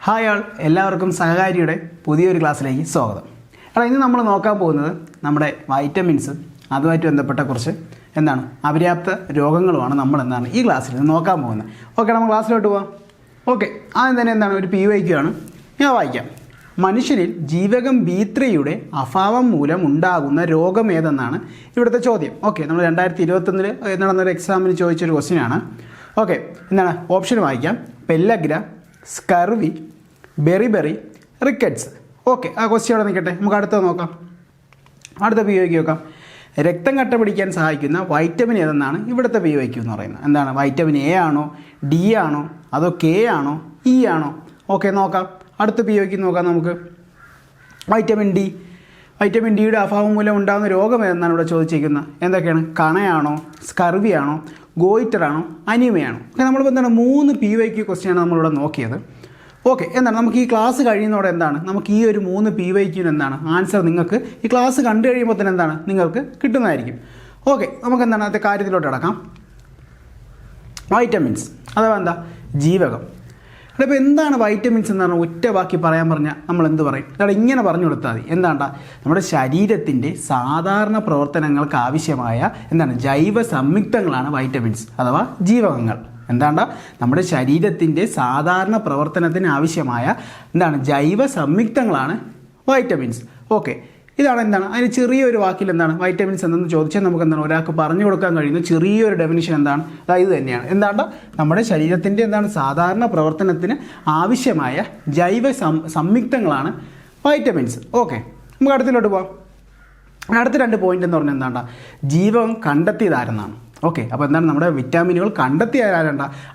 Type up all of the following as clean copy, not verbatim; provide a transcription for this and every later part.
Hi ആൾ, എല്ലാവർക്കും സഹകാരിയുടെ പുതിയൊരു ക്ലാസ്സിലേക്ക് സ്വാഗതം. ഇന്ന് നമ്മൾ നോക്കാൻ പോകുന്നത് നമ്മുടെ വൈറ്റമിൻസ് അതുമായിട്ട് ബന്ധപ്പെട്ട കുറച്ച് അപര്യാപ്ത രോഗങ്ങളുമാണ് ഈ ക്ലാസ്സിൽ നോക്കാൻ പോകുന്നത്. ഓക്കെ, നമ്മൾ ക്ലാസ്സിലോട്ട് പോകാം. ഓക്കെ, ആദ്യം തന്നെ ഒരു PYQ ആണ്, ഞാൻ വായിക്കാം. മനുഷ്യരിൽ ജീവകം B3യുടെ അഭാവം മൂലം ഉണ്ടാകുന്ന രോഗം ഏതെന്നാണ് ഇവിടുത്തെ ചോദ്യം. ഓക്കെ, നമ്മൾ 2021 നടന്നൊരു എക്സാമിന് ചോദിച്ചൊരു ക്വസ്റ്റ്യനാണ്. ഓക്കെ, ഓപ്ഷൻ വായിക്കാം. Pellagra, scurvy, beriberi, rickets. Okay, ആ ക്വസ്റ്റ്യൻ അവിടെ നിൽക്കട്ടെ. നമുക്ക് അടുത്തത് നോക്കാം. അടുത്ത PYQ നോക്കാം. രക്തം കട്ട പിടിക്കാൻ സഹായിക്കുന്ന വൈറ്റമിൻ ഏതെന്നാണ് ഇവിടുത്തെ PYQ എന്ന് പറയുന്നത്. വൈറ്റമിൻ A ആണോ, D ആണോ, അതോ K ആണോ, E ആണോ? ഓക്കെ, നോക്കാം. അടുത്ത PYQ നോക്കാം നമുക്ക്. Vitamin D. വൈറ്റമിൻ ഡിയുടെ അഭാവം മൂലം ഉണ്ടാകുന്ന രോഗം ഏതെന്നാണ് ഇവിടെ ചോദിച്ചിരിക്കുന്നത്. എന്തൊക്കെയാണ്? കണയാണോ, സ്കർവി ആണോ, ഗോയിറ്റർ ആണോ, അനീമിയാണോ? ഓക്കെ, നമ്മളിപ്പോൾ 3 PYQ ക്വസ്റ്റ്യനാണ് നമ്മളിവിടെ നോക്കിയത്. ഓക്കെ, നമുക്ക് ഈ ക്ലാസ് കഴിയുന്നതോടെ നമുക്ക് ഈ ഒരു 3 PYQന് ആൻസർ നിങ്ങൾക്ക് ഈ ക്ലാസ് കണ്ടു കഴിയുമ്പോൾ തന്നെ നിങ്ങൾക്ക് കിട്ടുന്നതായിരിക്കും. ഓക്കെ, നമുക്ക് അടുത്ത കാര്യത്തിലോട്ട് കിടക്കാം. വൈറ്റമിൻസ് അഥവാ ജീവകം. അപ്പോൾ എന്താണ് വൈറ്റമിൻസ് എന്ന് പറഞ്ഞാൽ ഒറ്റ വാക്കി പറയാൻ പറഞ്ഞാൽ നമ്മൾ എന്ത് പറയും? ഇങ്ങനെ പറഞ്ഞു കൊടുത്താൽ മതി. നമ്മുടെ ശരീരത്തിൻ്റെ സാധാരണ പ്രവർത്തനങ്ങൾക്ക് ആവശ്യമായ ജൈവ സംയുക്തങ്ങളാണ് വൈറ്റമിൻസ് അഥവാ ജീവകങ്ങൾ. നമ്മുടെ ശരീരത്തിൻ്റെ സാധാരണ പ്രവർത്തനത്തിന് ആവശ്യമായ ജൈവ സംയുക്തങ്ങളാണ് വൈറ്റമിൻസ്. ഓക്കെ, ഇതാണ് അതിന് ചെറിയൊരു വാക്കിൽ വൈറ്റമിൻസ് എന്തെന്ന് ചോദിച്ചാൽ നമുക്ക് ഒരാൾക്ക് പറഞ്ഞു കൊടുക്കാൻ കഴിയുന്ന ചെറിയൊരു ഡെഫിനിഷൻ ഇത് തന്നെയാണ്. നമ്മുടെ ശരീരത്തിൻ്റെ സാധാരണ പ്രവർത്തനത്തിന് ആവശ്യമായ ജൈവ സംയുക്തങ്ങളാണ് വൈറ്റമിൻസ്. ഓക്കെ, നമുക്ക് അടുത്തിലോട്ട് പോകാം. അടുത്ത 2 പോയിന്റ് എന്ന് പറഞ്ഞാൽ ജീവകം കണ്ടെത്തിയതാരെന്നാണ്. ഓക്കെ, അപ്പോൾ നമ്മുടെ വിറ്റാമിനുകൾ കണ്ടെത്തിയ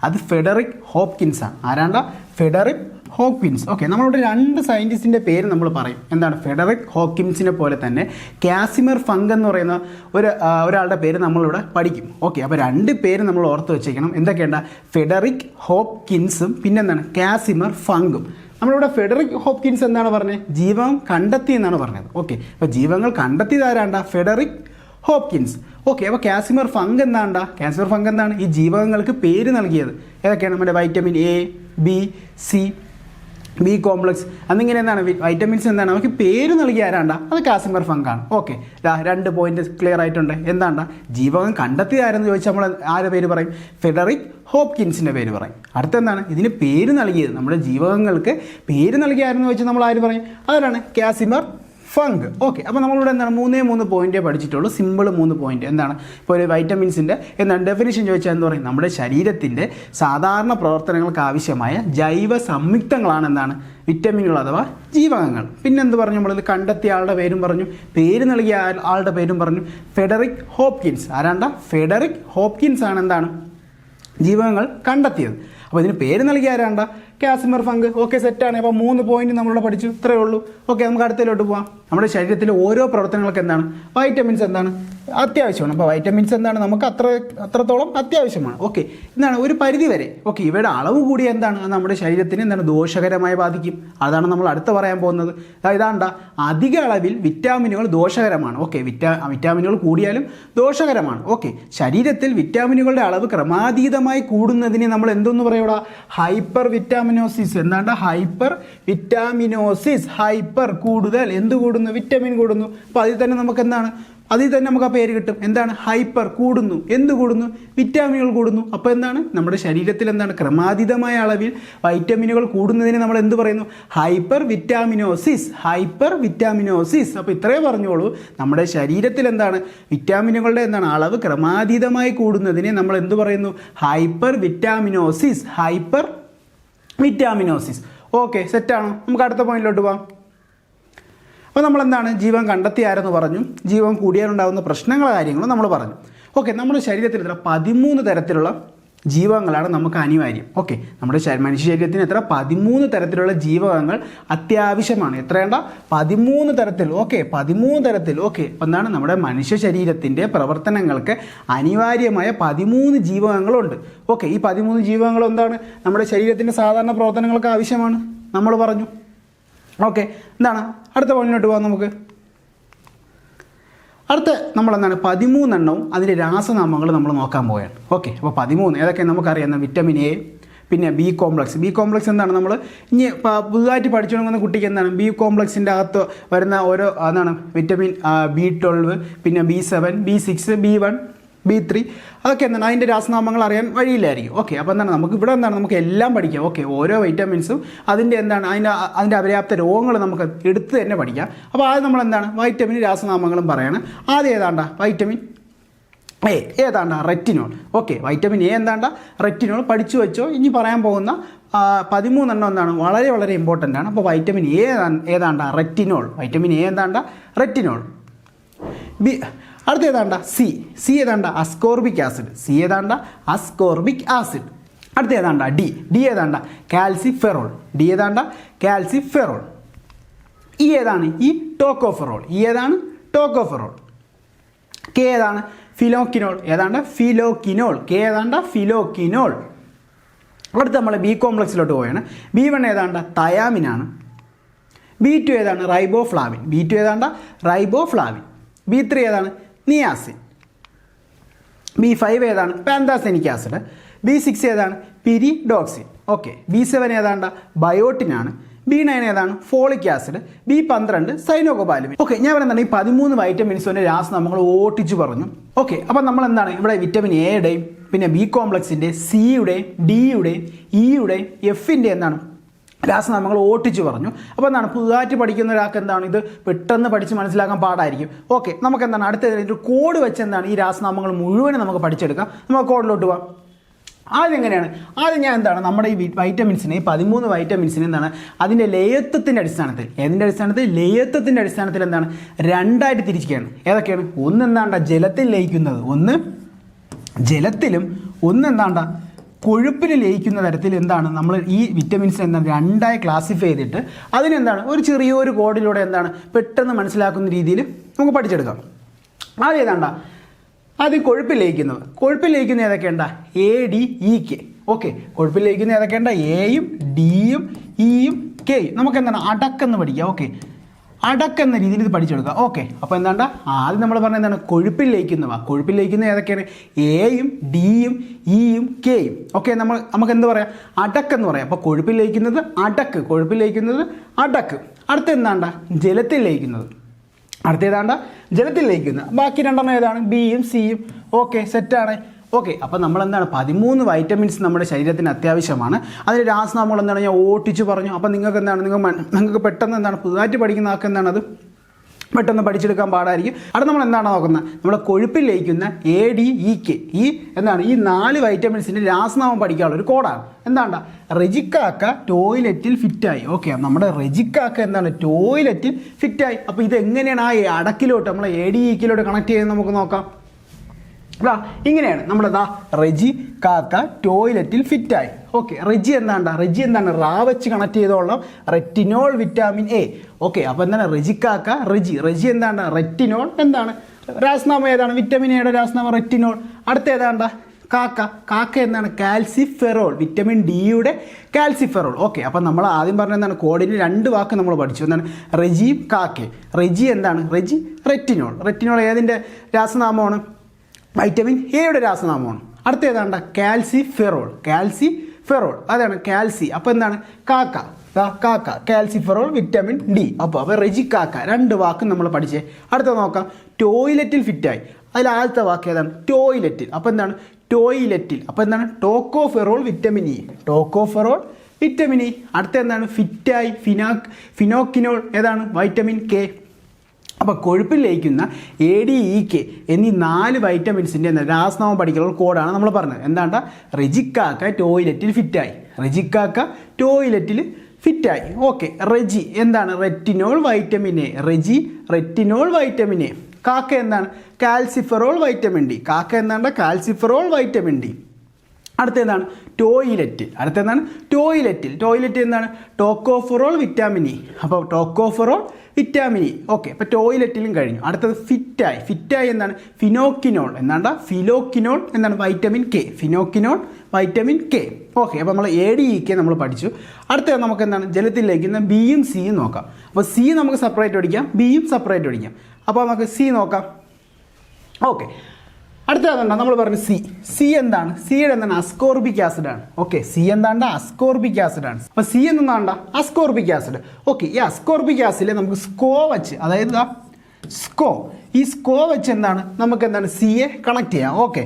അത് ഫെഡറിക് ഹോപ്കിൻസ് ആണ്. Federico Hopkins. ഓക്കെ, നമ്മളിവിടെ 2 സയൻറ്റിസ്റ്റിൻ്റെ പേര് നമ്മൾ പറയും. ഫെഡറിക് ഹോപ്കിൻസിനെ പോലെ തന്നെ കാസിമിർ ഫങ്ക് എന്ന് പറയുന്ന ഒരാളുടെ പേര് നമ്മളിവിടെ പഠിക്കും. ഓക്കെ, അപ്പോൾ 2 പേര് നമ്മൾ ഓർത്ത് വെച്ചേക്കണം. എന്തൊക്കെയാണ്? ഫെഡറിക് ഹോപ്കിൻസും പിന്നെ കാസിമിർ ഫങ്കും. നമ്മളിവിടെ ഫെഡറിക് ഹോപ്കിൻസ് എന്താണ് പറഞ്ഞത്? ജീവകം കണ്ടെത്തി എന്നാണ് പറഞ്ഞത്. ഓക്കെ, അപ്പോൾ ജീവകങ്ങൾ കണ്ടെത്തിയതാരാണ്ട? Frederick Hopkins. ഓക്കെ, അപ്പോൾ കാസിമിർ ഫങ്ക് കാസിമിർ ഫങ്ക് ഈ ജീവകങ്ങൾക്ക് പേര് നൽകിയത്. ഏതൊക്കെയാണ്? നമ്മുടെ vitamin A, B, C, B complex എന്നിങ്ങനെ വൈറ്റമിൻസ് അവർക്ക് പേര് നൽകിയ അത് കാസിമിർ ഫങ്കാണ്. ഓക്കെ, 2 പോയിന്റ് ക്ലിയർ ആയിട്ടുണ്ട്. ജീവകം കണ്ടെത്തിയതാരെന്ന് ചോദിച്ചാൽ നമ്മൾ ആരുടെ പേര് പറയും? ഫെഡറിക് ഹോപ്കിൻസിൻ്റെ പേര് പറയും. അടുത്തെന്താണ് ഇതിന് പേര് നൽകിയത്? നമ്മുടെ ജീവകങ്ങൾക്ക് പേര് നൽകിയ ആരെന്ന് ചോദിച്ചാൽ നമ്മൾ ആര് പറയും? അതാണ് കാസിമിർ ഫങ്ക്. ഓക്കെ, അപ്പോൾ നമ്മളിവിടെ 3 പോയിന്റേ പഠിച്ചിട്ടുള്ളൂ. Simple 3 point. ഇപ്പോൾ ഒരു വൈറ്റമിൻസിൻ്റെ ഡെഫിനിഷൻ ചോദിച്ചാൽ എന്ന് പറയും? നമ്മുടെ ശരീരത്തിൻ്റെ സാധാരണ പ്രവർത്തനങ്ങൾക്ക് ആവശ്യമായ ജൈവ സംയുക്തങ്ങളാണ് വിറ്റമിനുകൾ അഥവാ ജീവകങ്ങൾ. പിന്നെന്ത് പറഞ്ഞു? നമ്മളിത് കണ്ടെത്തിയ ആളുടെ പേരും പറഞ്ഞു, പേര് നൽകിയ ആളുടെ പേരും പറഞ്ഞു. Federico Hopkins. ഫെഡറിക് ഹോപ്കിൻസ് ആണ് ജീവകങ്ങൾ കണ്ടെത്തിയത്. അപ്പോൾ ഇതിന് പേര് നൽകിയ കാസിമിർ ഫങ്ക്. ഓക്കെ, സെറ്റാണ്. അപ്പോൾ 3 പോയിന്റ് നമ്മളിവിടെ പഠിച്ചു. ഇത്രയേ ഉള്ളൂ. ഓക്കെ, നമുക്ക് അടുത്തതിലോട്ട് പോകാം. നമ്മുടെ ശരീരത്തിലെ ഓരോ പ്രവർത്തനങ്ങൾക്ക് വൈറ്റമിൻസ് അത്യാവശ്യമാണ്. അപ്പോൾ വൈറ്റമിൻസ് നമുക്ക് അത്രത്തോളം അത്യാവശ്യമാണ്. ഓക്കെ, ഒരു പരിധി വരെ. ഓക്കെ, ഇവയുടെ അളവ് കൂടി നമ്മുടെ ശരീരത്തിന് ദോഷകരമായി ബാധിക്കും. അതാണ് നമ്മൾ അടുത്ത പറയാൻ പോകുന്നത്. അധിക അളവിൽ വിറ്റാമിനുകൾ ദോഷകരമാണ്. ഓക്കെ, വിറ്റാമിനുകൾ കൂടിയാലും ദോഷകരമാണ്. ഓക്കെ, ശരീരത്തിൽ വിറ്റാമിനുകളുടെ അളവ് ക്രമാതീതമായി കൂടുന്നതിന് നമ്മൾ എന്തെന്ന് പറയൂടാ? ഹൈപ്പർ വിറ്റാമിനോസിസ്. ഹൈപ്പർ വിറ്റാമിനോസിസ്. ഹൈപ്പർ കൂടുതൽ, എന്ത് കൂടുന്നു? വിറ്റമിൻ കൂടുന്നു. അപ്പോൾ അതിൽ തന്നെ നമുക്ക് ആ പേര് കിട്ടും. ഹൈപ്പർ കൂടുന്നു. എന്ത് കൂടുന്നു? വിറ്റാമിനുകൾ കൂടുന്നു. അപ്പോൾ നമ്മുടെ ശരീരത്തിൽ ക്രമാതീതമായ അളവിൽ വൈറ്റമിനുകൾ കൂടുന്നതിന് നമ്മൾ എന്ത് പറയുന്നു? ഹൈപ്പർ വിറ്റാമിനോസിസ്. ഹൈപ്പർ വിറ്റാമിനോസിസ്. അപ്പോൾ ഇത്രയേ പറഞ്ഞോളൂ. നമ്മുടെ ശരീരത്തിൽ വിറ്റാമിനുകളുടെ അളവ് ക്രമാതീതമായി കൂടുന്നതിന് നമ്മൾ എന്ത് പറയുന്നു? ഹൈപ്പർ വിറ്റാമിനോസിസ്. ഹൈപ്പർ വിറ്റാമിനോസിസ്. ഓക്കെ, സെറ്റാണോ? നമുക്ക് അടുത്ത പോയിന്റിലോട്ട് പോകാം. അപ്പോൾ നമ്മൾ ജീവൻ കണ്ടെത്തിയാരെന്ന് പറഞ്ഞു, ജീവൻ കൂടിയാലുണ്ടാകുന്ന പ്രശ്നങ്ങളെ കാര്യങ്ങളും നമ്മൾ പറഞ്ഞു. ഓക്കെ, നമ്മുടെ ശരീരത്തിൽ 13 തരത്തിലുള്ള ജീവകങ്ങളാണ് നമുക്ക് അനിവാര്യം. ഓക്കെ, നമ്മുടെ മനുഷ്യ ശരീരത്തിന് 13 തരത്തിലുള്ള ജീവകങ്ങൾ അത്യാവശ്യമാണ്. എത്രയേണ്ട? 13 തരത്തിൽ. ഓക്കെ, 13 തരത്തിൽ. ഓക്കെ, അപ്പോൾ നമ്മുടെ മനുഷ്യ ശരീരത്തിൻ്റെ പ്രവർത്തനങ്ങൾക്ക് അനിവാര്യമായ 13 ജീവകങ്ങളുണ്ട്. ഓക്കെ, ഈ 13 ജീവകങ്ങൾ നമ്മുടെ ശരീരത്തിൻ്റെ സാധാരണ പ്രവർത്തനങ്ങൾക്ക് ആവശ്യമാണ് നമ്മൾ പറഞ്ഞു. ഓക്കെ, അടുത്ത പോയിന്റിലോട്ട് പോകാം നമുക്ക്. അടുത്ത നമ്മൾ 13 എണ്ണവും അതിൻ്റെ രാസനാമങ്ങൾ നമ്മൾ നോക്കാൻ പോവുകയാണ്. ഓക്കെ, അപ്പോൾ 13 ഏതൊക്കെ നമുക്കറിയാം? വിറ്റമിൻ A, പിന്നെ ബി കോംപ്ലക്സ് എന്താണ് നമ്മൾ ഇനി പുതുതായിട്ട് പഠിച്ചു തുടങ്ങുന്ന കുട്ടിക്ക് എന്താണ് ബി കോംപ്ലക്സിൻ്റെ അകത്ത് വരുന്ന ഓരോ എന്താണ് വിറ്റമിൻ B12 പിന്നെ B7 B6 B1 B3 അതൊക്കെ എന്താണ് അതിൻ്റെ രാസനാമങ്ങൾ അറിയാൻ വഴിയില്ലായിരിക്കും. ഓക്കെ, അപ്പോൾ എന്താണ് നമുക്ക് ഇവിടെ എന്താണ് നമുക്ക് എല്ലാം പഠിക്കാം. ഓക്കെ, ഓരോ വൈറ്റമിൻസും അതിൻ്റെ എന്താണ് അതിൻ്റെ അപര്യാപ്ത രോഗങ്ങൾ നമുക്ക് എടുത്ത് തന്നെ പഠിക്കാം. അപ്പോൾ ആദ്യം നമ്മൾ എന്താണ് വൈറ്റമിൻ രാസനാമങ്ങളും പറയണം. ആദ്യം ഏതാണ്ട വൈറ്റമിൻ എ ഏതാണ്ട റെറ്റിനോൾ. ഓക്കെ, വൈറ്റമിൻ എ എന്താണ്ട റെറ്റിനോൾ പഠിച്ചു വെച്ചോ. ഇനി പറയാൻ പോകുന്ന 13 എന്താണ് വളരെ വളരെ ഇമ്പോർട്ടൻ്റ് ആണ്. അപ്പോൾ വൈറ്റമിൻ എ ഏതാണ്ട റെറ്റിനോൾ. വൈറ്റമിൻ എ എന്താണ്ട റെറ്റിനോൾ. അടുത്ത ഏതാണ്ട സി ഏതാണ്ട അസ്കോർബിക് ആസിഡ്. അടുത്ത ഏതാണ്ട ഡി ഏതാണ്ട കാൽസിഫെറോൾ. ഈ ഏതാണ് ഈ ടോക്കോഫെറോൾ. കെ ഏതാണ് ഫിലോക്കിനോൾ. അടുത്ത് നമ്മൾ ബി കോംപ്ലക്സിലോട്ട് പോവുകയാണ്. B1 ഏതാണ്ട തയാമിനാണ്. B2 ഏതാണ് റൈബോഫ്ലാവിൻ. B3 ഏതാണ് നിയാസിൻ. B5 ഏതാണ് പാന്താസെനിക് ആസിഡ്. B6 ഏതാണ് പിരിഡോക്സിൻ. Okay, B7 ഏതാണ്ട ബയോട്ടിനാണ്. B9 ഏതാണ് ഫോളിക് ആസിഡ്. B12 സൈനോകോബാലുമിൻ. ഓക്കെ, ഞാൻ പറയുന്നത് ഈ 13 വൈറ്റമിൻസിൻ്റെ രാസം നമ്മൾ ഓട്ടിച്ചു പറഞ്ഞു. ഓക്കെ, അപ്പം നമ്മൾ എന്താണ് ഇവിടെ വിറ്റമിൻ എയുടെയും പിന്നെ ബി കോംപ്ലക്സിൻ്റെ സിയുടെയും ഡിയുടെയും ഇയുടെയും എഫിൻ്റെ എന്താണ് രാസനാമങ്ങൾ ഓട്ടിച്ചു പറഞ്ഞു. അപ്പോൾ എന്താണ് പുതുതായിട്ട് പഠിക്കുന്ന ഒരാൾക്ക് എന്താണ് ഇത് പെട്ടെന്ന് പഠിച്ച് മനസ്സിലാക്കാൻ പാടായിരിക്കും. ഓക്കെ, നമുക്ക് എന്താണ് അടുത്ത ഒരു കോഡ് വെച്ച് എന്താണ് ഈ രാസനാമങ്ങൾ മുഴുവനും നമുക്ക് പഠിച്ചെടുക്കാം. നമുക്ക് കോഡിലോട്ട് പോകാം. ആദ്യം എങ്ങനെയാണ് ഞാൻ എന്താണ് നമ്മുടെ ഈ വൈറ്റമിൻസിനെ 13 വൈറ്റമിൻസിനെ എന്താണ് അതിൻ്റെ ലേയത്വത്തിൻ്റെ അടിസ്ഥാനത്തിൽ എന്താണ് രണ്ടായിട്ട് തിരിക്കുകയാണ്. ഏതൊക്കെയാണ്? ഒന്ന് എന്താണ്ട ജലത്തിൽ ലയിക്കുന്നത്, ഒന്ന് ജലത്തിലും ഒന്ന് എന്താണ്ട കൊഴുപ്പിൽ ലയിക്കുന്ന തരത്തിൽ എന്താണ് നമ്മൾ ഈ വിറ്റമിൻസ് എന്താണ് രണ്ടായി ക്ലാസിഫൈ ചെയ്തിട്ട് അതിനെന്താണ് ഒരു ചെറിയൊരു കോഡിലൂടെ എന്താണ് പെട്ടെന്ന് മനസ്സിലാക്കുന്ന രീതിയിൽ നമുക്ക് പഠിച്ചെടുക്കാം. ആദ്യം ഏതാണ്ട ആദ്യം കൊഴുപ്പിൽ ലയിക്കുന്ന ഏതൊക്കെയുണ്ട ADEK. ഓക്കെ, കൊഴുപ്പിൽ ലയിക്കുന്ന ഏതൊക്കെയുണ്ട എയും ഡിയും ഇയും കെയും. നമുക്ക് എന്താണ് അടക്കെന്ന് പഠിക്കാം. ഓക്കെ, അടക്കെന്ന രീതിയിൽ ഇത് പഠിച്ചെടുക്കുക. ഓക്കെ, അപ്പോൾ എന്താണ്ട ആദ്യം നമ്മൾ പറഞ്ഞ എന്താണ് കൊഴുപ്പിൽ ലയിക്കുന്ന ഏതൊക്കെയാണ് എയും ഡിയും ഇയും കെയും. ഓക്കെ, നമുക്ക് എന്ത് പറയാം അടക്കെന്ന് പറയാം. അപ്പോൾ കൊഴുപ്പിൽ ലയിക്കുന്നത് അടക്ക്. അടുത്ത എന്താണ്ട ജലത്തിൽ ലയിക്കുന്നത്. ബാക്കി രണ്ടെണ്ണം ഏതാണ് ബിയും സിയും. ഓക്കെ, സെറ്റാണ്. ഓക്കെ, അപ്പോൾ നമ്മൾ എന്താണ് 13 വൈറ്റമിൻസ് നമ്മുടെ ശരീരത്തിന് അത്യാവശ്യമാണ്. അതിന് രാസനാമങ്ങൾ എന്താണ് ഞാൻ ഓട്ടിച്ച് പറഞ്ഞു. അപ്പോൾ നിങ്ങൾക്ക് എന്താണ് നിങ്ങൾക്ക് പെട്ടെന്ന് എന്താണ് പുതുതായിട്ട് പഠിക്കുന്ന ആൾക്ക് എന്താണ് അത് പെട്ടെന്ന് പഠിച്ചെടുക്കാൻ പാടായിരിക്കും. അവിടെ നമ്മൾ എന്താണ് നോക്കുന്നത് നമ്മൾ കൊഴുപ്പിൽ ലയിക്കുന്ന ADEK എന്താണ് ഈ 4 വൈറ്റമിൻസിൻ്റെ രാസനാമം പഠിക്കാനുള്ള ഒരു കോഡാണ്. എന്താണ്ട റെജിക്കാക്ക ടോയ്ലറ്റിൽ ഫിറ്റായി. ഓക്കെ, നമ്മുടെ റെജിക്കാക്ക എന്താണ് ടോയ്ലറ്റിൽ ഫിറ്റായി. അപ്പോൾ ഇതെങ്ങനെയാണ് ആ അടക്കിലോട്ട് നമ്മൾ ADEKയിലോട്ട് കണക്ട് ചെയ്യുന്നത് നമുക്ക് നോക്കാം. ഇങ്ങനെയാണ് നമ്മളെന്താ റെജി കാക്ക ടോയ്ലറ്റിൽ ഫിറ്റായി. ഓക്കെ, റെജി എന്താണ് റാ വെച്ച് കണക്ട് ചെയ്തോളാം റെറ്റിനോൾ വിറ്റാമിൻ എ. ഓക്കെ, അപ്പോൾ എന്താണ് റെജിക്കാക്ക റെജി എന്താണ് റെറ്റിനോൾ എന്താണ് രാസനാമം ഏതാണ് വിറ്റമിൻ എയുടെ രാസനാമം റെറ്റിനോൾ. അടുത്ത ഏതാണ്ട കാക്ക എന്താണ് കാൽസിഫെറോൾ വിറ്റമിൻ ഡിയുടെ കാൽസിഫെറോൾ. ഓക്കെ, അപ്പം നമ്മൾ ആദ്യം പറഞ്ഞ എന്താണ് കോഡിന് 2 വാക്ക് നമ്മൾ പഠിച്ചു. എന്താണ് റെജിയും കാക്കയും. റെജി എന്താണ് റെറ്റിനോൾ ഏതിൻ്റെ രാസനാമമാണ് വൈറ്റമിൻ എയുടെ രാസനാമമാണ്. അടുത്ത ഏതാണ്ട കാൽസിഫെറോൾ അതാണ് കാൽസി. അപ്പോൾ എന്താണ് കാക്ക കാൽസിഫെറോൾ വിറ്റമിൻ ഡി. അപ്പോൾ റെജി കാക്ക 2 വാക്ക് നമ്മൾ പഠിച്ചേ. അടുത്ത നോക്കാം ടോയ്ലറ്റിൽ ഫിറ്റായി. അതിൽ ആദ്യത്തെ വാക്ക് ഏതാണ് ടോയ്ലറ്റിൽ. അപ്പോൾ എന്താണ് അപ്പോൾ എന്താണ് ടോക്കോഫെറോൾ വിറ്റമിൻ ഇ. അടുത്ത എന്താണ് ഫിറ്റായി ഫിനോക്കിനോൾ ഏതാണ് വൈറ്റമിൻ കെ. അപ്പോൾ കൊഴുപ്പിൽ ലയിക്കുന്ന ADEK എന്നീ 4 വൈറ്റമിൻസിൻ്റെ രാസനാമം പഠിക്കാനുള്ള കോഡാണ് നമ്മൾ പറഞ്ഞത്. എന്താണ്ട റെജിക്കാക്ക ടോയ്ലറ്റിൽ ഫിറ്റായി. ഓക്കെ, റെജി എന്താണ് റെറ്റിനോൾ വൈറ്റമിൻ എ. കാക്ക എന്താണ് കാൽസിഫെറോൾ വൈറ്റമിൻ ഡി. അടുത്ത എന്താണ് ടോയ്ലറ്റ് എന്താണ് ടോക്കോഫെറോൾ വിറ്റാമിൻ ഇ. അപ്പോൾ ടോക്കോഫെറോൾ വിറ്റാമിൻ ഇ. ഓക്കെ, അപ്പോൾ ടോയ്ലറ്റിലും കഴിഞ്ഞു. അടുത്തത് ഫിറ്റായി എന്താണ് ഫിനോക്കിനോൾ എന്താണ് വൈറ്റമിൻ കെ. ഓക്കെ, അപ്പോൾ നമ്മൾ ADEK നമ്മൾ പഠിച്ചു. അടുത്തത് നമുക്ക് എന്താണ് ജലത്തിൽ ലയിക്കുന്ന ബിയും സിയും നോക്കാം. അപ്പോൾ സി നമുക്ക് സെപ്പറേറ്റ് പഠിക്കാം, ബിയും സെപ്പറേറ്റ് പഠിക്കാം. അപ്പോൾ നമുക്ക് സി നോക്കാം. ഓക്കെ, അടുത്തതാണ് നമ്മൾ പറഞ്ഞു സി എന്താണ്? സിയുടെ എന്താണ്? അസ്കോർബിക് ആസിഡ് ആണ്. ഓക്കെ, സി എന്താണ്ട്? അസ്കോർബിക് ആസിഡ് ആണ്. അപ്പോൾ സി എന്താണ്ട? Ascorbic acid. ഓക്കെ, ഈ അസ്കോർബിക് ആസിഡിൽ നമുക്ക് സ്കോ വെച്ച്, അതായത് ഈ സ്കോ വെച്ച് എന്താണ് നമുക്ക് എന്താണ് സിയെ കണക്ട് ചെയ്യാം. ഓക്കെ,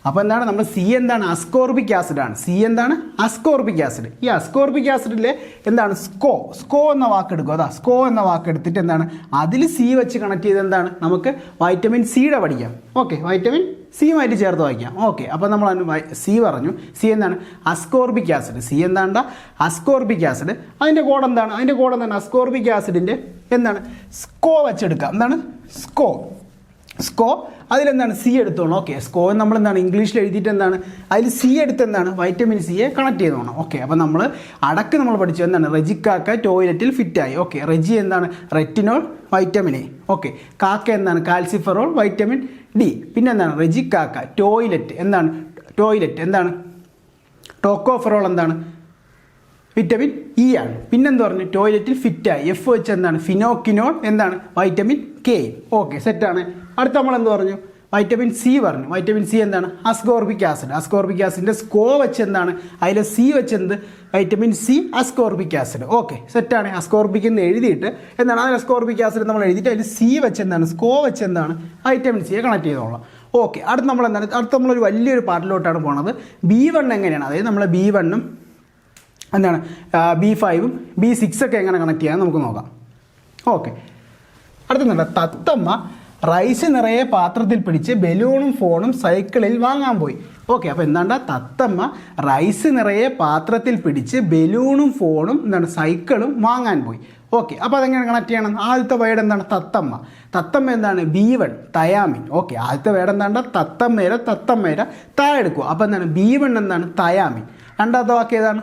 അപ്പോൾ എന്താണ് നമ്മൾ സി എന്താണ്? അസ്കോർബിക് ആസിഡ് ആണ്. സി എന്താണ്? Ascorbic acid. ഈ അസ്കോർബിക് ആസിഡിലെ എന്താണ്? സ്കോ എന്ന വാക്കെടുക്കും. അതാ സ്കോ എന്ന വാക്കെടുത്തിട്ട് എന്താണ് അതിൽ സി വെച്ച് കണക്ട് ചെയ്ത് എന്താണ് നമുക്ക് വൈറ്റമിൻ സിയുടെ പഠിക്കാം. ഓക്കെ, വൈറ്റമിൻ സിയുമായിട്ട് ചേർത്ത് വായിക്കാം. ഓക്കെ, അപ്പോൾ നമ്മൾ സി പറഞ്ഞു. സി എന്താണ്? Ascorbic acid. സി എന്താണ്ട? Ascorbic acid. അതിൻ്റെ കോഡ് എന്താണ്? അസ്കോർബിക് ആസിഡിൻ്റെ എന്താണ്? സ്കോ വെച്ചെടുക്കാം. എന്താണ്? സ്കോ അതിലെന്താണ്? സി എടുത്തോളണം. ഓക്കെ, സ്കോ നമ്മൾ എന്താണ് ഇംഗ്ലീഷിൽ എഴുതിയിട്ട് എന്താണ് അതിൽ സി എടുത്ത് എന്താണ് വൈറ്റമിൻ സിയെ കണക്ട് ചെയ്തോണം. ഓക്കെ, അപ്പോൾ നമ്മൾ നമ്മൾ പഠിച്ചു എന്താണ്? റെജിക്കാക്ക ടോയ്ലറ്റിൽ ഫിറ്റായി. ഓക്കെ, റെജി എന്താണ്? Retinol vitamin A. ഓക്കെ, കാക്ക എന്താണ്? Calciferol vitamin D. പിന്നെ എന്താണ്? റെജിക്കാക്ക ടോയ്ലറ്റ് എന്താണ്? ടോക്കോഫെറോൾ എന്താണ്? വിറ്റമിൻ ഇ ആണ്. പിന്നെന്ത് പറഞ്ഞു? ടോയ്ലറ്റിൽ ഫിറ്റായി. എഫ് വെച്ച് എന്താണ്? ഫിനോക്കിനോൾ എന്താണ്? Vitamin K. ഓക്കെ, സെറ്റാണ്. അടുത്ത നമ്മൾ എന്ത് പറഞ്ഞു? വൈറ്റമിൻ സി പറഞ്ഞു. വൈറ്റമിൻ സി എന്താണ്? Ascorbic acid. അസ്കോർബിക് ആസിഡിൻ്റെ സ്കോ വെച്ച് എന്താണ് അതിൽ സി വെച്ച് എന്ത്? Vitamin C ascorbic acid. Okay, സെറ്റാണ്. അസ്കോർബിക് എന്ന് എഴുതിയിട്ട് എന്താണ് അതിൽ അസ്കോർബിക് ആസിഡ് നമ്മൾ എഴുതിയിട്ട് അതിൽ സി വെച്ച് എന്താണ് സ്കോ വെച്ച് എന്താണ് വൈറ്റമിൻ സിയെ കണക്ട് ചെയ്തോളാം. ഓക്കെ, അടുത്ത നമ്മൾ എന്താണ്? അടുത്ത നമ്മളൊരു വലിയൊരു പാർട്ടിലോട്ടാണ് പോണത്. B1 എങ്ങനെയാണ്? അതായത് നമ്മൾ B1ഉം എന്താണ് B5ഉം B6 ഒക്കെ എങ്ങനെ കണക്ട് ചെയ്യാൻ നമുക്ക് നോക്കാം. ഓക്കെ, അടുത്തുണ്ട് തത്തമ്മ റൈസ് നിറയെ പാത്രത്തിൽ പിടിച്ച് ബലൂണും ഫോണും സൈക്കിളിൽ വാങ്ങാൻ പോയി. ഓക്കെ, അപ്പോൾ എന്താണ്ട? തത്തമ്മ റൈസ് നിറയെ പാത്രത്തിൽ പിടിച്ച് ബലൂണും ഫോണും എന്താണ് സൈക്കിളും വാങ്ങാൻ പോയി. ഓക്കെ, അപ്പോൾ അതെങ്ങനെ കണക്ട് ചെയ്യണം? ആദ്യത്തെ വേർഡ് എന്താണ്? തത്തമ്മ എന്താണ്? B1 thiamine. ഓക്കെ, ആദ്യത്തെ വേർഡ് എന്താണ്ട? തത്തമ്മേരെ താഴെ എടുക്കുക. അപ്പോൾ എന്താണ്? B1 എന്താണ്? തയാമിൻ. രണ്ടാമത്തെ വാക്ക് ഏതാണ്?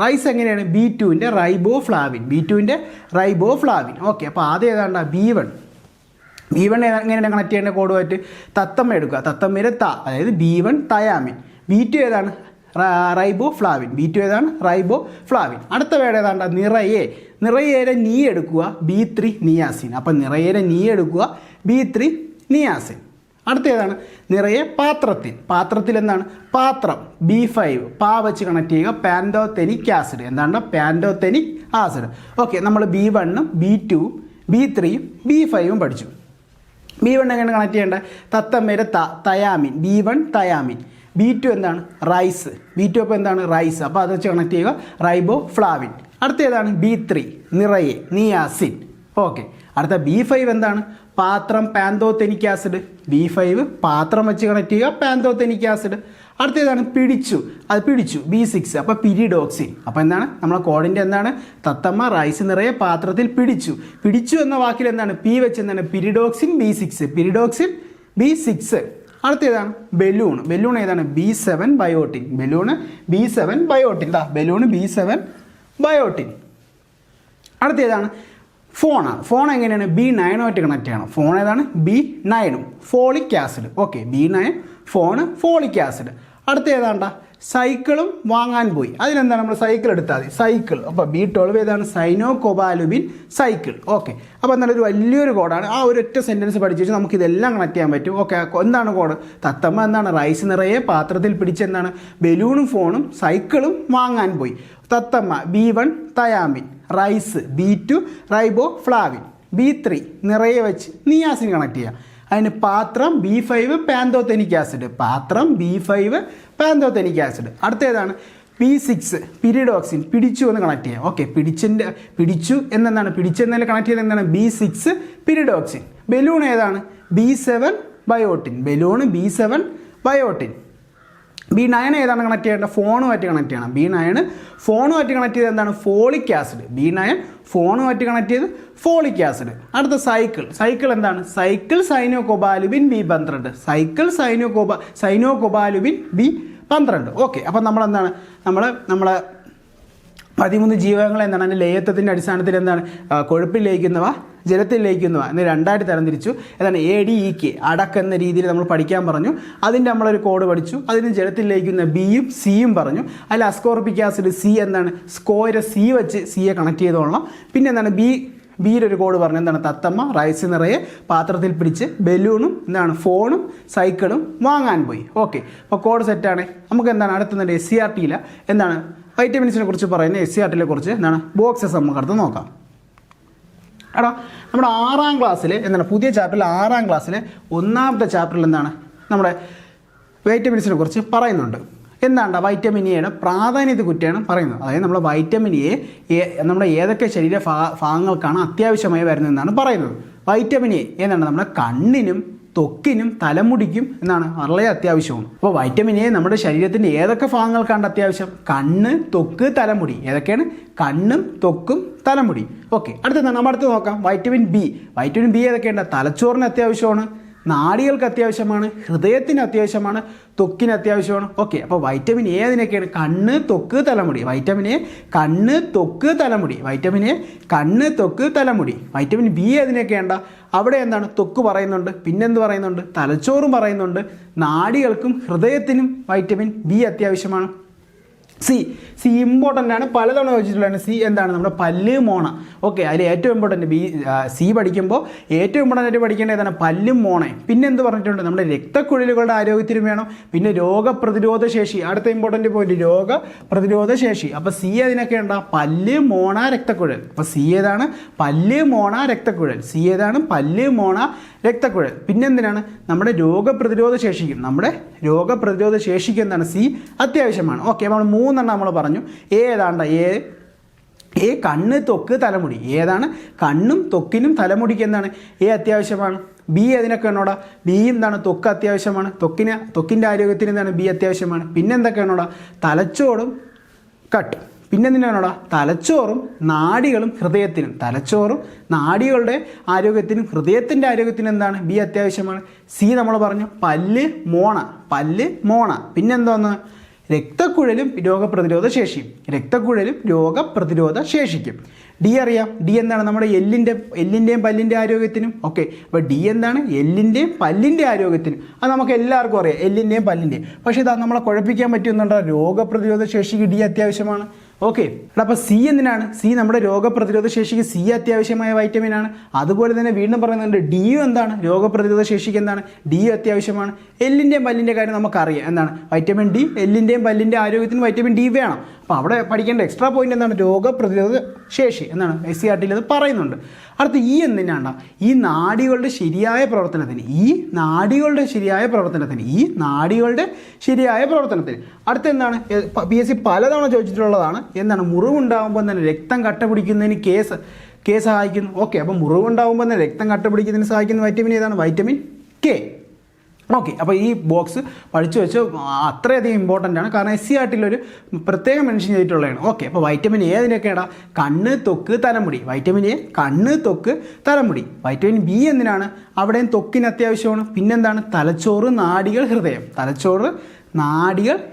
റൈസ് എങ്ങനെയാണ്? B2ൻ്റെ റൈബോഫ്ലാവിൻ. ഓക്കെ, അപ്പോൾ ആദ്യം ഏതാണ്ട? B1 എങ്ങനെയാണ് കണക്ട് ചെയ്യേണ്ട കോഡുമായിട്ട്? തത്തമ്മ എടുക്കുക. തത്തമ്മയുടെ അതായത് B1 തയാമിൻ. B2 ഏതാണ്? റൈബോഫ്ലാവിൻ. അടുത്ത വേർഡ് ഏതാണ്ട? നിറയേരെ നീ എടുക്കുക. B3 niacin. അപ്പം നിറയേരെ നീ എടുക്കുക. B3 niacin. അടുത്ത ഏതാണ്? നിറയെ പാത്രത്തിൽ എന്താണ്? പാത്രം B5 വെച്ച് കണക്ട് ചെയ്യുക. Pantothenic acid. എന്താണ്? Pantothenic acid. ഓക്കെ, നമ്മൾ B1ഉം B2ഉം B3ഉം B5ഉം പഠിച്ചു. B1 എങ്ങനെ കണക്ട് ചെയ്യേണ്ടത്? തത്തമ്മയുടെ തയാമിൻ. B1 thiamine. B2 എന്താണ്? റൈസ്. B2 അപ്പോൾ എന്താണ്? റൈസ്. അപ്പോൾ അത് വെച്ച് കണക്ട് ചെയ്യുക. റൈബോഫ്ലാവിൻ. അടുത്ത ഏതാണ്? B3 നിറയെ നിയാസിൻ. ഓക്കെ, അടുത്ത B5 എന്താണ്? പാത്രം പാൻതോതെനിക് ആസിഡ്. B5 പാത്രം വെച്ച് കണക്ട് ചെയ്യുക. പാൻതോതെനിക് ആസിഡ്. അടുത്തേതാണ്? പിടിച്ചു. B6 അപ്പോൾ പിരിഡോക്സിൻ. അപ്പോൾ എന്താണ് നമ്മളെ കോഡിൻ്റെ എന്താണ്? തത്തമ്മ റൈസ് നിറയെ പാത്രത്തിൽ പിടിച്ചു എന്ന വാക്കിൽ എന്താണ്? പി വെച്ച് എന്താണ്? Pyridoxine B6. അടുത്തേതാണ്? ബലൂൺ ഏതാണ്? B7 biotin. അടുത്തേതാണ്? ഫോൺ എങ്ങനെയാണ്? B9 കണക്ട് ചെയ്യണം. ഫോൺ ഏതാണ്? B9ഉം folic acid. Okay, B9 phone folic acid. അടുത്ത ഏതാണ്ട? സൈക്കിളും വാങ്ങാൻ പോയി. അതിനെന്താണ്? നമ്മൾ സൈക്കിൾ എടുത്താൽ മതി. സൈക്കിൾ. അപ്പോൾ B12 ഏതാണ്? സൈനോകൊബാലുബിൻ സൈക്കിൾ. ഓക്കെ, അപ്പോൾ എന്താണ്? ഒരു വലിയൊരു കോഡാണ്. ആ ഒരൊറ്റ സെൻറ്റൻസ് പഠിച്ചു വെച്ചാൽ നമുക്ക് ഇതെല്ലാം കണക്ട് ചെയ്യാൻ പറ്റും. ഓക്കെ, എന്താണ് കോഡ്? തത്തമ്മ എന്താണ്? റൈസ് നിറയെ പാത്രത്തിൽ പിടിച്ചെന്താണ്? ബലൂണും ഫോണും സൈക്കിളും വാങ്ങാൻ പോയി. തത്തമ്മ B1 thiamine. Rice B2 riboflavin. B3 നിറയെ വെച്ച് നിയാസിൻ കണക്ട് ചെയ്യുക. അതിന് പാത്രം B5 പാൻതോതെനിക് ആസിഡ്. അടുത്തേതാണ്? B6 pyridoxine. പിടിച്ചു എന്ന് കണക്ട് ചെയ്യാം. ഓക്കെ, പിടിച്ചു എന്നെന്താണ്? പിടിച്ചെന്നതിൽ കണക്ട് ചെയ്ത് എന്താണ്? B6 pyridoxine. ബലൂൺ ഏതാണ്? B7 biotin. B9 ഏതാണ് കണക്ട് ചെയ്യേണ്ടത്? ഫോണുമായിട്ട് കണക്ട് ചെയ്യണം. B9 ഫോണുമായിട്ട് കണക്ട് ചെയ്ത് എന്താണ്? Folic acid. B9 ഫോണുമായിട്ട് കണക്ട് ചെയ്ത് ഫോളിക് ആസിഡ്. അടുത്ത സൈക്കിൾ എന്താണ്? Cycle cyanocobalamin B12. Cyanocobalamin B12. Okay, അപ്പം നമ്മളെന്താണ്? നമ്മളെ 13 ജീവകങ്ങൾ എന്താണ്? അതിൻ്റെ ലേയത്വത്തിൻ്റെ അടിസ്ഥാനത്തിൽ എന്താണ്? കൊഴുപ്പിൽ ലയിക്കുന്നവ, ജലത്തിൽ ലയിക്കുന്നവ എന്ന് 2 തരംതിരിച്ചു. ഏതാണ്? ADEK അടക്കെന്ന രീതിയിൽ നമ്മൾ പഠിക്കാൻ പറഞ്ഞു. അതിൻ്റെ നമ്മളൊരു കോഡ് പഠിച്ചു. അതിന് ജലത്തിൽ ലയിക്കുന്ന Bയും Cയും പറഞ്ഞു. അതിൽ അസ്കോർബിക് ആസിഡ് C എന്താണ്? സ്കോയുടെ C വെച്ച് സിയെ കണക്ട് ചെയ്തോളണം. പിന്നെ എന്താണ്? ബിയുടെ ഒരു കോഡ് പറഞ്ഞു എന്താണ് തത്തമ്മ റൈസ് നിറയെ പാത്രത്തിൽ പിടിച്ച് ബലൂണും എന്താണ് ഫോണും സൈക്കിളും വാങ്ങാൻ പോയി. ഓക്കെ, അപ്പോൾ കോഡ് സെറ്റാണ്. നമുക്ക് എന്താണ് അടുത്തുന്നുണ്ട് SCERT എന്താണ് വൈറ്റമിൻസിനെ കുറിച്ച് പറയുന്നത് SCERT കുറിച്ച് എന്താണ് ബോക്സസ് നമുക്ക് അടുത്ത് നോക്കാം. എടാ നമ്മുടെ 6ാം ക്ലാസ്സിൽ എന്താണ് പുതിയ ചാപ്റ്ററിൽ 6ാം ക്ലാസ്സിൽ 1ാമത്തെ ചാപ്റ്ററിൽ എന്താണ് നമ്മുടെ വൈറ്റമിൻസിനെ കുറിച്ച് പറയുന്നുണ്ട്. എന്താണ് വൈറ്റമിൻ എയുടെ പ്രാധാന്യത്തെ കുറിച്ചാണ് പറയുന്നത്. അതായത് നമ്മൾ വൈറ്റമിൻ എ നമ്മുടെ ഏതൊക്കെ ശരീര ഭാഗങ്ങൾക്കാണ് അത്യാവശ്യമായി വരുന്നതെന്നാണ് പറയുന്നത്. വൈറ്റമിൻ എ എന്താണ് നമ്മുടെ കണ്ണിനും ത്വക്കിനും തലമുടിക്കും എന്നാണ് വളരെ അത്യാവശ്യമാണ്. അപ്പോൾ വൈറ്റമിൻ എ നമ്മുടെ ശരീരത്തിൻ്റെ ഏതൊക്കെ ഭാഗങ്ങൾക്കാണ് അത്യാവശ്യം? കണ്ണ്, ത്വക്ക്, തലമുടി. ഏതൊക്കെയാണ്? കണ്ണും ത്വക്കും തലമുടി. ഓക്കെ, അടുത്തെന്താണ് നമ്മൾ അടുത്ത് നോക്കാം. Vitamin B. വൈറ്റമിൻ ബി ഏതൊക്കെയുണ്ട്? തലച്ചോറിന് അത്യാവശ്യമാണ്, നാഡികൾക്ക് അത്യാവശ്യമാണ്, ഹൃദയത്തിന് അത്യാവശ്യമാണ്, ത്വക്കിന് അത്യാവശ്യമാണ്. ഓക്കെ, അപ്പോൾ വൈറ്റമിൻ എ അതിനൊക്കെയാണ് കണ്ണ്, ത്വക്ക്, തലമുടി. വൈറ്റമിൻ എ കണ്ണ്, ത്വക്ക്, തലമുടി. വൈറ്റമിൻ എ കണ്ണ്, ത്വക്ക്, തലമുടി. വൈറ്റമിൻ ബി അതിനൊക്കെയുണ്ട അവിടെ എന്താണ്? ത്വക്ക് പറയുന്നുണ്ട്, പിന്നെന്ത് പറയുന്നുണ്ട്? തലച്ചോറും പറയുന്നുണ്ട്, നാഡികൾക്കും ഹൃദയത്തിനും വൈറ്റമിൻ ബി അത്യാവശ്യമാണ്. സി ഇമ്പോർട്ടൻ്റ് ആണ്, പലതവണ ചോദിച്ചിട്ടുള്ളതാണ്. സി എന്താണ്? നമ്മുടെ പല്ല്, മോണ. ഓക്കെ, അതിൽ ഏറ്റവും ഇമ്പോർട്ടൻറ്റ് സി പഠിക്കുമ്പോൾ ഏറ്റവും ഇമ്പോർട്ടൻ്റ് ആയിട്ട് പഠിക്കേണ്ടത് ഏതാണ്? പല്ലും മോണയും. പിന്നെ എന്ത് പറഞ്ഞിട്ടുണ്ട്? നമ്മുടെ രക്തക്കുഴലുകളുടെ ആരോഗ്യത്തിനും വേണം. പിന്നെ രോഗപ്രതിരോധ ശേഷി, അടുത്ത ഇമ്പോർട്ടൻ്റ് പോയിന്റ് രോഗപ്രതിരോധ ശേഷി. അപ്പോൾ സി അതിനൊക്കെ ഉണ്ടാ പല്ല്, മോണ, രക്തക്കുഴൽ. അപ്പോൾ സി ഏതാണ്? പല്ല്, മോണ, രക്തക്കുഴൽ. സി ഏതാണ്? പല്ല്, മോണ, രക്തക്കുഴൽ. പിന്നെന്തിനാണ്? നമ്മുടെ രോഗപ്രതിരോധ ശേഷിക്കും. നമ്മുടെ രോഗപ്രതിരോധ ശേഷിക്ക് എന്താണ്? സി അത്യാവശ്യമാണ്. ഓക്കെ, നമ്മൾ 3 എണ്ണം നമ്മൾ പറഞ്ഞു. ഏതാണ്ട എ കണ്ണ്, ത്വക്ക്, തലമുടി. ഏതാണ്? കണ്ണും ത്വക്കിനും തലമുടിക്ക് എന്താണ്? അത്യാവശ്യമാണ്. ബി അതിനൊക്കെ എന്നോടാ ബി എന്താണ്? ത്വക്ക് അത്യാവശ്യമാണ്. ത്വക്കിൻ്റെ ആരോഗ്യത്തിന് എന്താണ്? ബി അത്യാവശ്യമാണ്. പിന്നെ എന്തൊക്കെയാണോടാ? തലച്ചോറും കട്ട്. പിന്നെ എന്തിനാണോടാ? തലച്ചോറും നാഡികളും ഹൃദയത്തിനും. തലച്ചോറും നാഡികളുടെ ആരോഗ്യത്തിനും ഹൃദയത്തിൻ്റെ ആരോഗ്യത്തിനും എന്താണ്? ബി അത്യാവശ്യമാണ്. സി നമ്മൾ പറഞ്ഞു പല്ല്, മോണ. പിന്നെന്തോന്ന്? രക്തക്കുഴലും രോഗപ്രതിരോധ ശേഷിയും. രക്തക്കുഴലും രോഗപ്രതിരോധ ശേഷിക്കും. ഡി അറിയാം. ഡി എന്താണ്? നമ്മുടെ എല്ലിൻ്റെയും പല്ലിൻ്റെ ആരോഗ്യത്തിനും. ഓക്കെ, അപ്പോൾ ഡി എന്താണ്? എല്ലിൻ്റെയും പല്ലിൻ്റെ ആരോഗ്യത്തിനും. അത് നമുക്ക് എല്ലാവർക്കും അറിയാം, എല്ലിൻ്റെയും പല്ലിൻ്റെയും. പക്ഷേ ഇതാ നമ്മളെ കുഴപ്പിക്കാൻ പറ്റുന്നുണ്ടോ? രോഗപ്രതിരോധ ശേഷിക്ക് ഡി അത്യാവശ്യമാണ്. ഓക്കെ, അപ്പോൾ സി എന്തിനാണ്? സി നമ്മുടെ രോഗപ്രതിരോധ ശേഷിക്ക് സി അത്യാവശ്യമായ വൈറ്റമിൻ ആണ്. അതുപോലെ തന്നെ വീണ്ടും പറയുന്നുണ്ട് ഡിയും എന്താണ്? രോഗപ്രതിരോധ ശേഷിക്ക് എന്താണ്? ഡിയും അത്യാവശ്യമാണ്. എല്ലിൻ്റെയും പല്ലിൻ്റെ കാര്യം നമുക്കറിയാം. എന്താണ്? വൈറ്റമിൻ ഡി എല്ലിൻ്റെയും പല്ലിൻ്റെ ആരോഗ്യത്തിന് വൈറ്റമിൻ ഡി വേണം. അപ്പോൾ അവിടെ പഠിക്കേണ്ട എക്സ്ട്രാ പോയിന്റ് എന്താണ്? രോഗപ്രതിരോധ ശേഷി എന്നാണ് SCERT അത് പറയുന്നുണ്ട്. അടുത്ത ഈ എന്തിനാണ്? ഈ നാഡികളുടെ ശരിയായ പ്രവർത്തനത്തിന്. അടുത്ത എന്താണ്? PSC പലതവണ ചോദിച്ചിട്ടുള്ളതാണ്. എന്താണ്? മുറിവുണ്ടാകുമ്പോൾ തന്നെ രക്തം കട്ട പിടിക്കുന്നതിന് സഹായിക്കുന്നു. ഓക്കെ, അപ്പോൾ മുറിവുണ്ടാകുമ്പോൾ തന്നെ രക്തം കട്ട പിടിക്കുന്നതിന് സഹായിക്കുന്ന വൈറ്റമിൻ ഏതാണ്? Vitamin K. ഓക്കെ, അപ്പോൾ ഈ ബോക്സ് പഠിച്ചു വെച്ച് അത്രയധികം ഇമ്പോർട്ടൻ്റ് ആണ്. കാരണം SCERT ഒരു പ്രത്യേകം മെൻഷൻ ചെയ്തിട്ടുള്ളതാണ്. ഓക്കെ, അപ്പോൾ വൈറ്റമിൻ എ അതിനൊക്കെയാണ് കണ്ണ്, ത്വക്ക്, തലമുടി. വൈറ്റമിൻ എ കണ്ണ്, ത്വക്ക്, തലമുടി. വൈറ്റമിൻ ബി എന്തിനാണ്? അവിടെയും ത്വക്കിന് അത്യാവശ്യമാണ്. പിന്നെന്താണ്? തലച്ചോറ്, നാഡികൾ,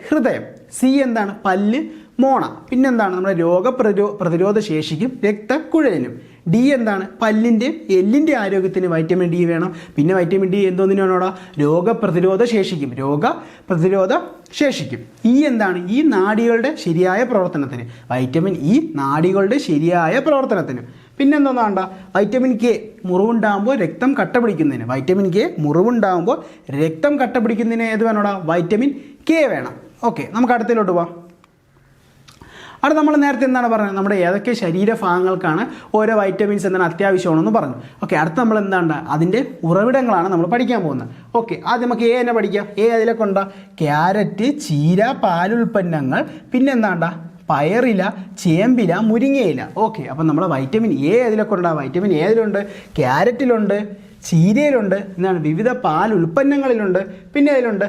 ഹൃദയം. സി എന്താണ്? പല്ല്, മോണ. പിന്നെന്താണ്? നമ്മുടെ രോഗപ്രതിരോധ ശേഷിക്കും രക്തക്കുഴലിനും. ഡി എന്താണ്? പല്ലിൻ്റെ എല്ലിൻ്റെ ആരോഗ്യത്തിന് വൈറ്റമിൻ ഡി വേണം. പിന്നെ വൈറ്റമിൻ ഡി എന്തോന്നിനാണോടാ? രോഗപ്രതിരോധ ശേഷിക്കും. ഇ എന്താണ്? ഈ നാഡികളുടെ ശരിയായ പ്രവർത്തനത്തിന്. വൈറ്റമിൻ ഇ നാഡികളുടെ ശരിയായ പ്രവർത്തനത്തിന്. പിന്നെന്തോന്നാണ്ട? വൈറ്റമിൻ കെ മുറിവുണ്ടാകുമ്പോൾ രക്തം കട്ട പിടിക്കുന്നതിന്. വൈറ്റമിൻ കെ മുറിവുണ്ടാകുമ്പോൾ രക്തം കട്ട പിടിക്കുന്നതിന് ഏത് വേണോടാ? വൈറ്റമിൻ കെ വേണം. ഓക്കെ, നമുക്ക് അടുത്തിലോട്ട് പോവാം. അവിടെ നമ്മൾ നേരത്തെ എന്താണ് പറഞ്ഞത്? നമ്മുടെ ഏതൊക്കെ ശരീരഭാഗങ്ങൾക്കാണ് ഓരോ വൈറ്റമിൻസ് എന്താണ് അത്യാവശ്യമാണെന്ന് പറഞ്ഞു. ഓക്കെ, അടുത്ത് നമ്മൾ എന്താണ്? അതിൻ്റെ ഉറവിടങ്ങളാണ് നമ്മൾ പഠിക്കാൻ പോകുന്നത്. ഓക്കെ, ആദ്യം നമുക്ക് എ തന്നെ പഠിക്കാം. ഏതിലൊക്കെ ഉണ്ടാ? ക്യാരറ്റ്, ചീര, പാലുൽപ്പന്നങ്ങൾ. പിന്നെ എന്താണ്ടാ? പയറില, ചേമ്പില, മുരിങ്ങയില. ഓക്കെ, അപ്പം നമ്മുടെ വൈറ്റമിൻ എ ഏതിലൊക്കെ ഉണ്ടാ? Vitamin A ഏതിലുണ്ട്? ക്യാരറ്റിലുണ്ട്, ചീരയിലുണ്ട്, എന്താണ്? വിവിധ പാലുൽപ്പന്നങ്ങളിലുണ്ട്. പിന്നെ അതിലുണ്ട്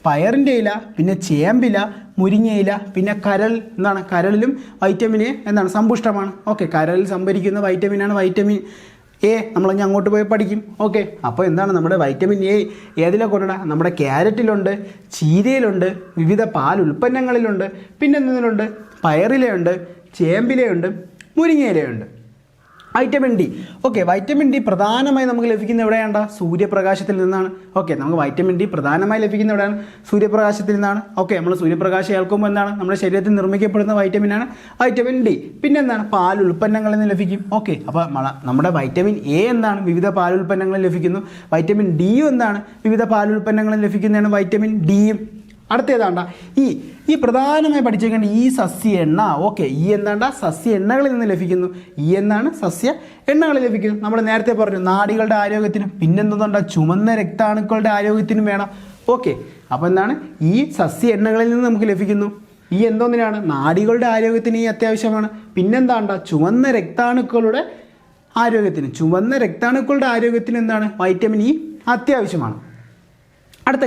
പയറിൻ്റെ ഇല, പിന്നെ ചേമ്പില, മുരിങ്ങയില, പിന്നെ എന്താണ്? കരളിലും വൈറ്റമിൻ എ എന്താണ്? സമ്പുഷ്ടമാണ്. ഓക്കെ, കരളിൽ സംഭരിക്കുന്ന വൈറ്റമിനാണ് വൈറ്റമിൻ എ. നമ്മളഞ്ഞ് അങ്ങോട്ട് പോയി പഠിക്കും. ഓക്കെ, അപ്പോൾ എന്താണ്? നമ്മുടെ വൈറ്റമിൻ എ ഏതിലൊക്കെ കൊണ്ടാ? നമ്മുടെ ക്യാരറ്റിലുണ്ട്, ചീരയിലുണ്ട്, വിവിധ പാലുൽപ്പന്നങ്ങളിലുണ്ട്. പിന്നെ എന്തിലുണ്ട്? പയറിലയുണ്ട്, ചേമ്പിലയുണ്ട്, മുരിങ്ങയിലയുണ്ട്. Vitamin D. Okay, vitamin D പ്രധാനമായി നമുക്ക് ലഭിക്കുന്ന എവിടെയാണ്? സൂര്യപ്രകാശത്തിൽ നിന്നാണ്. ഓക്കെ, നമുക്ക് വൈറ്റമിൻ ഡി പ്രധാനമായി ലഭിക്കുന്ന എവിടെയാണ്? സൂര്യപ്രകാശത്തിൽ നിന്നാണ്. ഓക്കെ, നമ്മൾ സൂര്യപ്രകാശം ഏൽക്കുമ്പോൾ എന്താണ് നമ്മുടെ ശരീരത്തിൽ നിർമ്മിക്കപ്പെടുന്ന വൈറ്റമിനാണ് വൈറ്റമിൻ ഡി. പിന്നെ എന്താണ്? പാൽ ഉൽപ്പന്നങ്ങളിൽ നിന്ന് ലഭിക്കും. ഓക്കെ, അപ്പോൾ നമ്മുടെ വൈറ്റമിൻ എ എന്താണ്? വിവിധ പാൽ ഉൽപ്പന്നങ്ങളിൽ ലഭിക്കുന്നു. വൈറ്റമിൻ ഡിയും എന്താണ്? വിവിധ പാൽ ഉൽപ്പന്നങ്ങളിൽ ലഭിക്കുന്നതാണ് വൈറ്റമിൻ ഡിയും. അടുത്തേതാണ്ട ഈ പ്രധാനമായി പഠിച്ചേക്കേണ്ട ഈ സസ്യ എണ്ണ. ഓക്കെ, ഈ എന്താണ്ട? സസ്യ എണ്ണകളിൽ നിന്ന് ലഭിക്കുന്നു. ഈ എന്നാണ്? സസ്യ എണ്ണകളിൽ ലഭിക്കുന്നു. നമ്മൾ നേരത്തെ പറഞ്ഞു നാഡികളുടെ ആരോഗ്യത്തിനും പിന്നെന്തുകൊണ്ടാ ചുമന്ന രക്താണുക്കളുടെ ആരോഗ്യത്തിനും വേണം. ഓക്കെ, അപ്പോൾ എന്താണ്? ഈ സസ്യ എണ്ണകളിൽ നിന്ന് നമുക്ക് ലഭിക്കുന്നു. ഈ എന്തോന്നിനാണ്? നാഡികളുടെ ആരോഗ്യത്തിന് ഈ അത്യാവശ്യമാണ്. പിന്നെന്താണ്ട? ചുവന്ന രക്താണുക്കളുടെ ആരോഗ്യത്തിന് എന്താണ്? വൈറ്റമിൻ ഇ അത്യാവശ്യമാണ്. അടുത്ത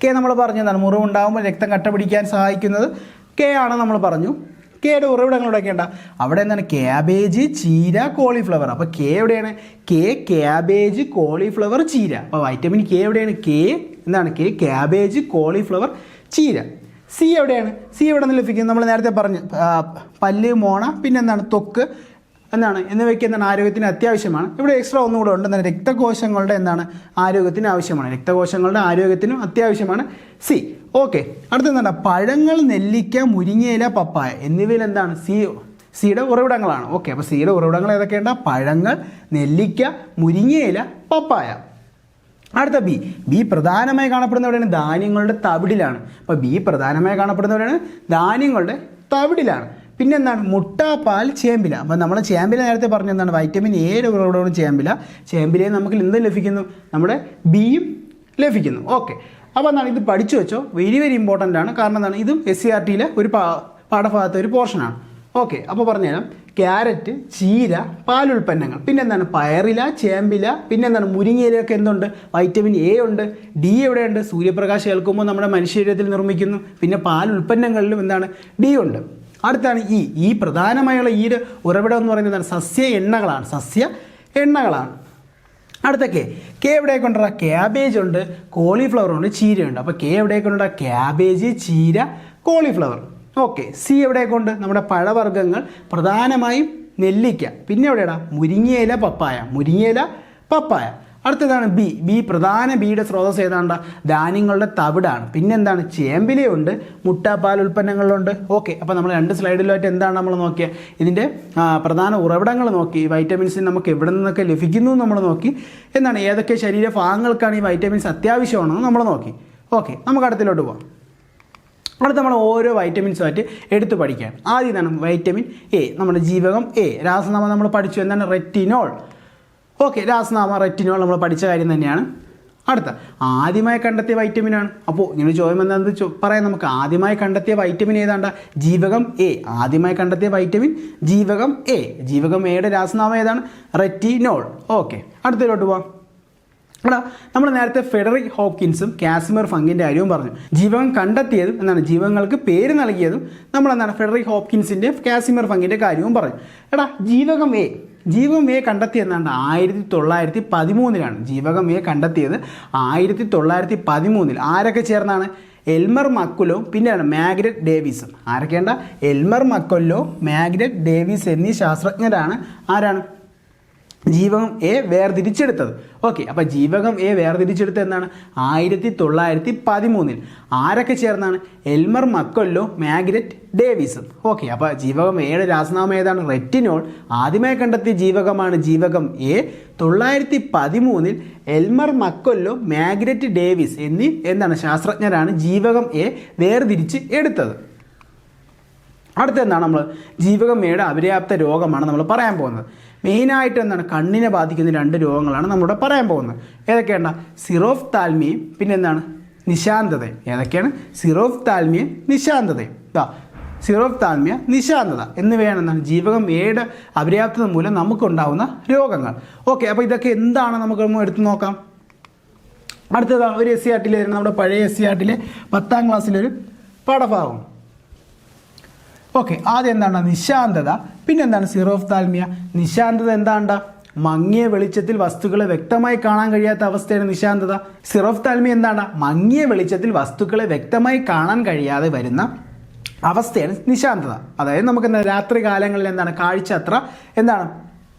കെ നമ്മൾ പറഞ്ഞു എന്താണ്? മുറിവുണ്ടാകുമ്പോൾ രക്തം കട്ട പിടിക്കാൻ സഹായിക്കുന്നത് കെ ആണ് നമ്മൾ പറഞ്ഞു. കെയുടെ ഉറവിടങ്ങളൊക്കെ ഉണ്ടാ അവിടെ എന്താണ്? ക്യാബേജ്, ചീര, കോളിഫ്ലവർ. അപ്പോൾ കെ എവിടെയാണ്? കെ ക്യാബേജ്, കോളിഫ്ലവർ, ചീര. അപ്പോൾ വൈറ്റമിൻ കെ എവിടെയാണ്? കെ എന്താണ്? കെ ക്യാബേജ്, കോളിഫ്ലവർ, ചീര. സി എവിടെയാണ്? സി എവിടെ നിന്ന് ലഭിക്കുന്നത്? നമ്മൾ നേരത്തെ പറഞ്ഞു പല്ല്, മോണ, പിന്നെ എന്താണ്? ത്വക്ക് എന്നിവയ്ക്ക് എന്താണ്? ആരോഗ്യത്തിന് അത്യാവശ്യമാണ്. ഇവിടെ എക്സ്ട്രാ ഒന്നുകൂടെ ഉണ്ട്. എന്താണ്? രക്തകോശങ്ങളുടെ ആരോഗ്യത്തിന് ആവശ്യമാണ്. രക്തകോശങ്ങളുടെ ആരോഗ്യത്തിനും അത്യാവശ്യമാണ് സി. ഓക്കെ, അടുത്തെന്താണ്? പഴങ്ങൾ, നെല്ലിക്ക, മുരിങ്ങയില, പപ്പായ എന്നിവയിൽ എന്താണ്? സിയുടെ ഉറവിടങ്ങളാണ്. ഓക്കെ, അപ്പോൾ സിയുടെ ഉറവിടങ്ങൾ ഏതൊക്കെയുണ്ട്? പഴങ്ങൾ, നെല്ലിക്ക, മുരിങ്ങയില, പപ്പായ. അടുത്ത ബി പ്രധാനമായി കാണപ്പെടുന്ന എവിടെയാണ്? ധാന്യങ്ങളുടെ തവിടിലാണ്. അപ്പോൾ ബി പ്രധാനമായി കാണപ്പെടുന്ന എവിടെയാണ്? ധാന്യങ്ങളുടെ തവിടിലാണ്. പിന്നെ എന്താണ്? മുട്ട, പാൽ, ചേമ്പില. അപ്പോൾ നമ്മൾ ചേമ്പില നേരത്തെ പറഞ്ഞു എന്താണ്? വൈറ്റമിൻ എയുടെ ഉറവിടമാണ് ചേമ്പില. ചേമ്പിലയിൽ നമുക്ക് എന്ത് ലഭിക്കുന്നു? നമ്മുടെ ബിയും ലഭിക്കുന്നു. ഓക്കെ, അപ്പോൾ എന്താണ്? ഇത് പഠിച്ചു വെച്ചോ, വെരി ഇമ്പോർട്ടൻ്റ് ആണ്. കാരണം എന്താണ്? ഇതും SCRTയിലെ ഒരു പാഠഭാഗത്തെ ഒരു പോർഷനാണ്. ഓക്കെ, അപ്പോൾ പറഞ്ഞുതരാം. ക്യാരറ്റ്, ചീര, പാലുൽപ്പന്നങ്ങൾ, പിന്നെന്താണ്? പയറില, ചേമ്പില, പിന്നെന്താണ്? മുരിങ്ങയിലൊക്കെ എന്തുണ്ട്? വൈറ്റമിൻ എ ഉണ്ട്. ഡി എവിടെയുണ്ട്? സൂര്യപ്രകാശം ഏൽക്കുമ്പോൾ നമ്മുടെ മനുഷ്യശരീരത്തിൽ നിർമ്മിക്കുന്നു. പിന്നെ പാലുൽപ്പന്നങ്ങളിലും എന്താണ്? ഡി ഉണ്ട്. അടുത്താണ് ഈ പ്രധാനമായുള്ള ഈ ഉറവിടം എന്ന് പറയുന്നത് സസ്യ എണ്ണകളാണ്. അടുത്ത കെ എവിടെയൊക്കെ ഉണ്ടാ? ക്യാബേജ് ഉണ്ട്, കോളിഫ്ലവർ ഉണ്ട്, ചീരയുണ്ട്. അപ്പോൾ കെ എവിടെയൊക്കെ ഉണ്ടാ? ക്യാബേജ്, ചീര, കോളിഫ്ലവർ. ഓക്കെ, സി എവിടെയൊക്കെ ഉണ്ട്? നമ്മുടെ പഴവർഗ്ഗങ്ങൾ, പ്രധാനമായും നെല്ലിക്ക. പിന്നെ എവിടെയാടാ? മുരിങ്ങയില, പപ്പായ. അടുത്തതാണ് ബി പ്രധാന ബിയുടെ സ്രോതസ് ഏതാണ്ട? ധാന്യങ്ങളുടെ തവിടാണ്. പിന്നെന്താണ്? ചേമ്പിലയുണ്ട്, മുട്ട, പാൽ ഉൽപ്പന്നങ്ങളുണ്ട്. ഓക്കെ, അപ്പോൾ നമ്മൾ 2 സ്ലൈഡിലായിട്ട് എന്താണ് നമ്മൾ നോക്കിയത്? ഇതിൻ്റെ പ്രധാന ഉറവിടങ്ങൾ നോക്കി. വൈറ്റമിൻസ് നമുക്ക് എവിടെ നിന്നൊക്കെ ലഭിക്കുന്നു നമ്മൾ നോക്കി. എന്താണ്? ഏതൊക്കെ ശരീരഭാഗങ്ങൾക്കാണ് ഈ വൈറ്റമിൻസ് അത്യാവശ്യമാണെന്ന് നമ്മൾ നോക്കി. ഓക്കെ, നമുക്ക് അടുത്തിലോട്ട് പോകാം. അടുത്ത നമ്മൾ ഓരോ വൈറ്റമിൻസുമായിട്ട് എടുത്തു പഠിക്കുകയാണ്. ആദ്യം എന്താണ്? വൈറ്റമിൻ എ, നമ്മുടെ ജീവകം എ. രാസനാമം നമ്മൾ പഠിച്ചു. എന്താണ്? റെറ്റിനോൾ. ഓക്കെ, രാസനാമ റെറ്റിനോൾ നമ്മൾ പഠിച്ച കാര്യം തന്നെയാണ്. അടുത്ത ആദ്യമായി കണ്ടെത്തിയ വൈറ്റമിനാണ്. അപ്പോൾ ഇങ്ങനെ ചോദ്യം എന്താണെന്ന് പറയാം നമുക്ക്. ആദ്യമായി കണ്ടെത്തിയ വൈറ്റമിൻ ഏതാണ്ട? ജീവകം എ. ആദ്യമായി കണ്ടെത്തിയ വൈറ്റമിൻ ജീവകം എ. ജീവകം എയുടെ രാസനാമം ഏതാണ്? റെറ്റിനോൾ. ഓക്കെ, അടുത്തതിലോട്ട് പോവാം. നമ്മൾ നേരത്തെ ഫെഡറിക് ഹോപ്കിൻസും കാസിമിർ ഫങ്കിൻ്റെ കാര്യവും പറഞ്ഞു. ജീവകം കണ്ടെത്തിയതും ജീവകങ്ങൾക്ക് പേര് നൽകിയതും നമ്മൾ ഫെഡറിക് ഹോപ്കിൻസിൻ്റെ കാസിമിർ ഫങ്കിൻ്റെ കാര്യവും പറഞ്ഞു. ജീവകം എ കണ്ടെത്തിയത് 1913. ജീവകം എ കണ്ടെത്തിയത് 1913. ആരൊക്കെ ചേർന്നാണ്? എൽമർ മക്കുല്ലോ, പിന്നെയാണ് മാഗ്നറ്റ് ഡേവിസും. ആരൊക്കെയുണ്ട? എൽമർ മക്കുല്ലോ, മാഗ്നറ്റ് ഡേവിസ് എന്നീ ശാസ്ത്രജ്ഞരാണ് ജീവകം എ വേർതിരിച്ചെടുത്തത്. ഓക്കെ, അപ്പോൾ ജീവകം എ വേർതിരിച്ചെടുത്തത് എന്താണ്? 1913. ആരൊക്കെ ചേർന്നാണ്? എൽമർ മക്കൊല്ലോ, മാഗ്നറ്റ് ഡേവിസും. ഓക്കെ, അപ്പോൾ ജീവകം എയുടെ രാസനാമം ഏതാണ്? റെറ്റിനോൾ. ആദ്യമായി കണ്ടെത്തിയ ജീവകമാണ് ജീവകം A. 1913 Elmer McCollum, magnet Davis എന്നീ ശാസ്ത്രജ്ഞരാണ് ജീവകം എ വേർതിരിച്ച് എടുത്തത്. അടുത്തെന്താണ്? നമ്മൾ ജീവകം എയുടെ അപര്യാപ്ത രോഗമാണ് നമ്മൾ പറയാൻ പോകുന്നത്. മെയിനായിട്ട് കണ്ണിനെ ബാധിക്കുന്ന 2 രോഗങ്ങളാണ് നമ്മളിവിടെ പറയാൻ പോകുന്നത്. ഏതൊക്കെയാണ്? സിറോഫ്താൽമിയയും പിന്നെ നിശാന്തതയും. ഏതൊക്കെയാണ്? സിറോഫ്താൽമിയ, നിശാന്തതയും. സിറോഫ്താൽമിയ, നിശാന്തത എന്നിവയാണ് ജീവകം എയുടെ അപര്യാപ്തത മൂലം നമുക്കുണ്ടാകുന്ന രോഗങ്ങൾ. ഓക്കെ, അപ്പോൾ ഇതൊക്കെ എന്താണ് നമുക്ക് എടുത്തു നോക്കാം. അടുത്തത് ഒരു SCRTയിൽ നമ്മുടെ പഴയ SCRTയിലെ 10ാം ക്ലാസ്സിലൊരു പാഠഭാഗം. ഓക്കെ, ആദ്യം എന്താണ്? നിശാന്തത. പിന്നെന്താണ്? സിറോഫ്താൽമിയ. നിശാന്തത എന്താണ്ട? മങ്ങിയ വെളിച്ചത്തിൽ വസ്തുക്കളെ വ്യക്തമായി കാണാൻ കഴിയാത്ത അവസ്ഥയാണ് നിശാന്തത. സിറോഫ്താൽമിയ എന്താണ്? മങ്ങിയ വെളിച്ചത്തിൽ വസ്തുക്കളെ വ്യക്തമായി കാണാൻ കഴിയാതെ വരുന്ന അവസ്ഥയാണ് നിശാന്തത. അതായത് നമുക്ക് രാത്രി കാലങ്ങളിൽ കാഴ്ച അത്ര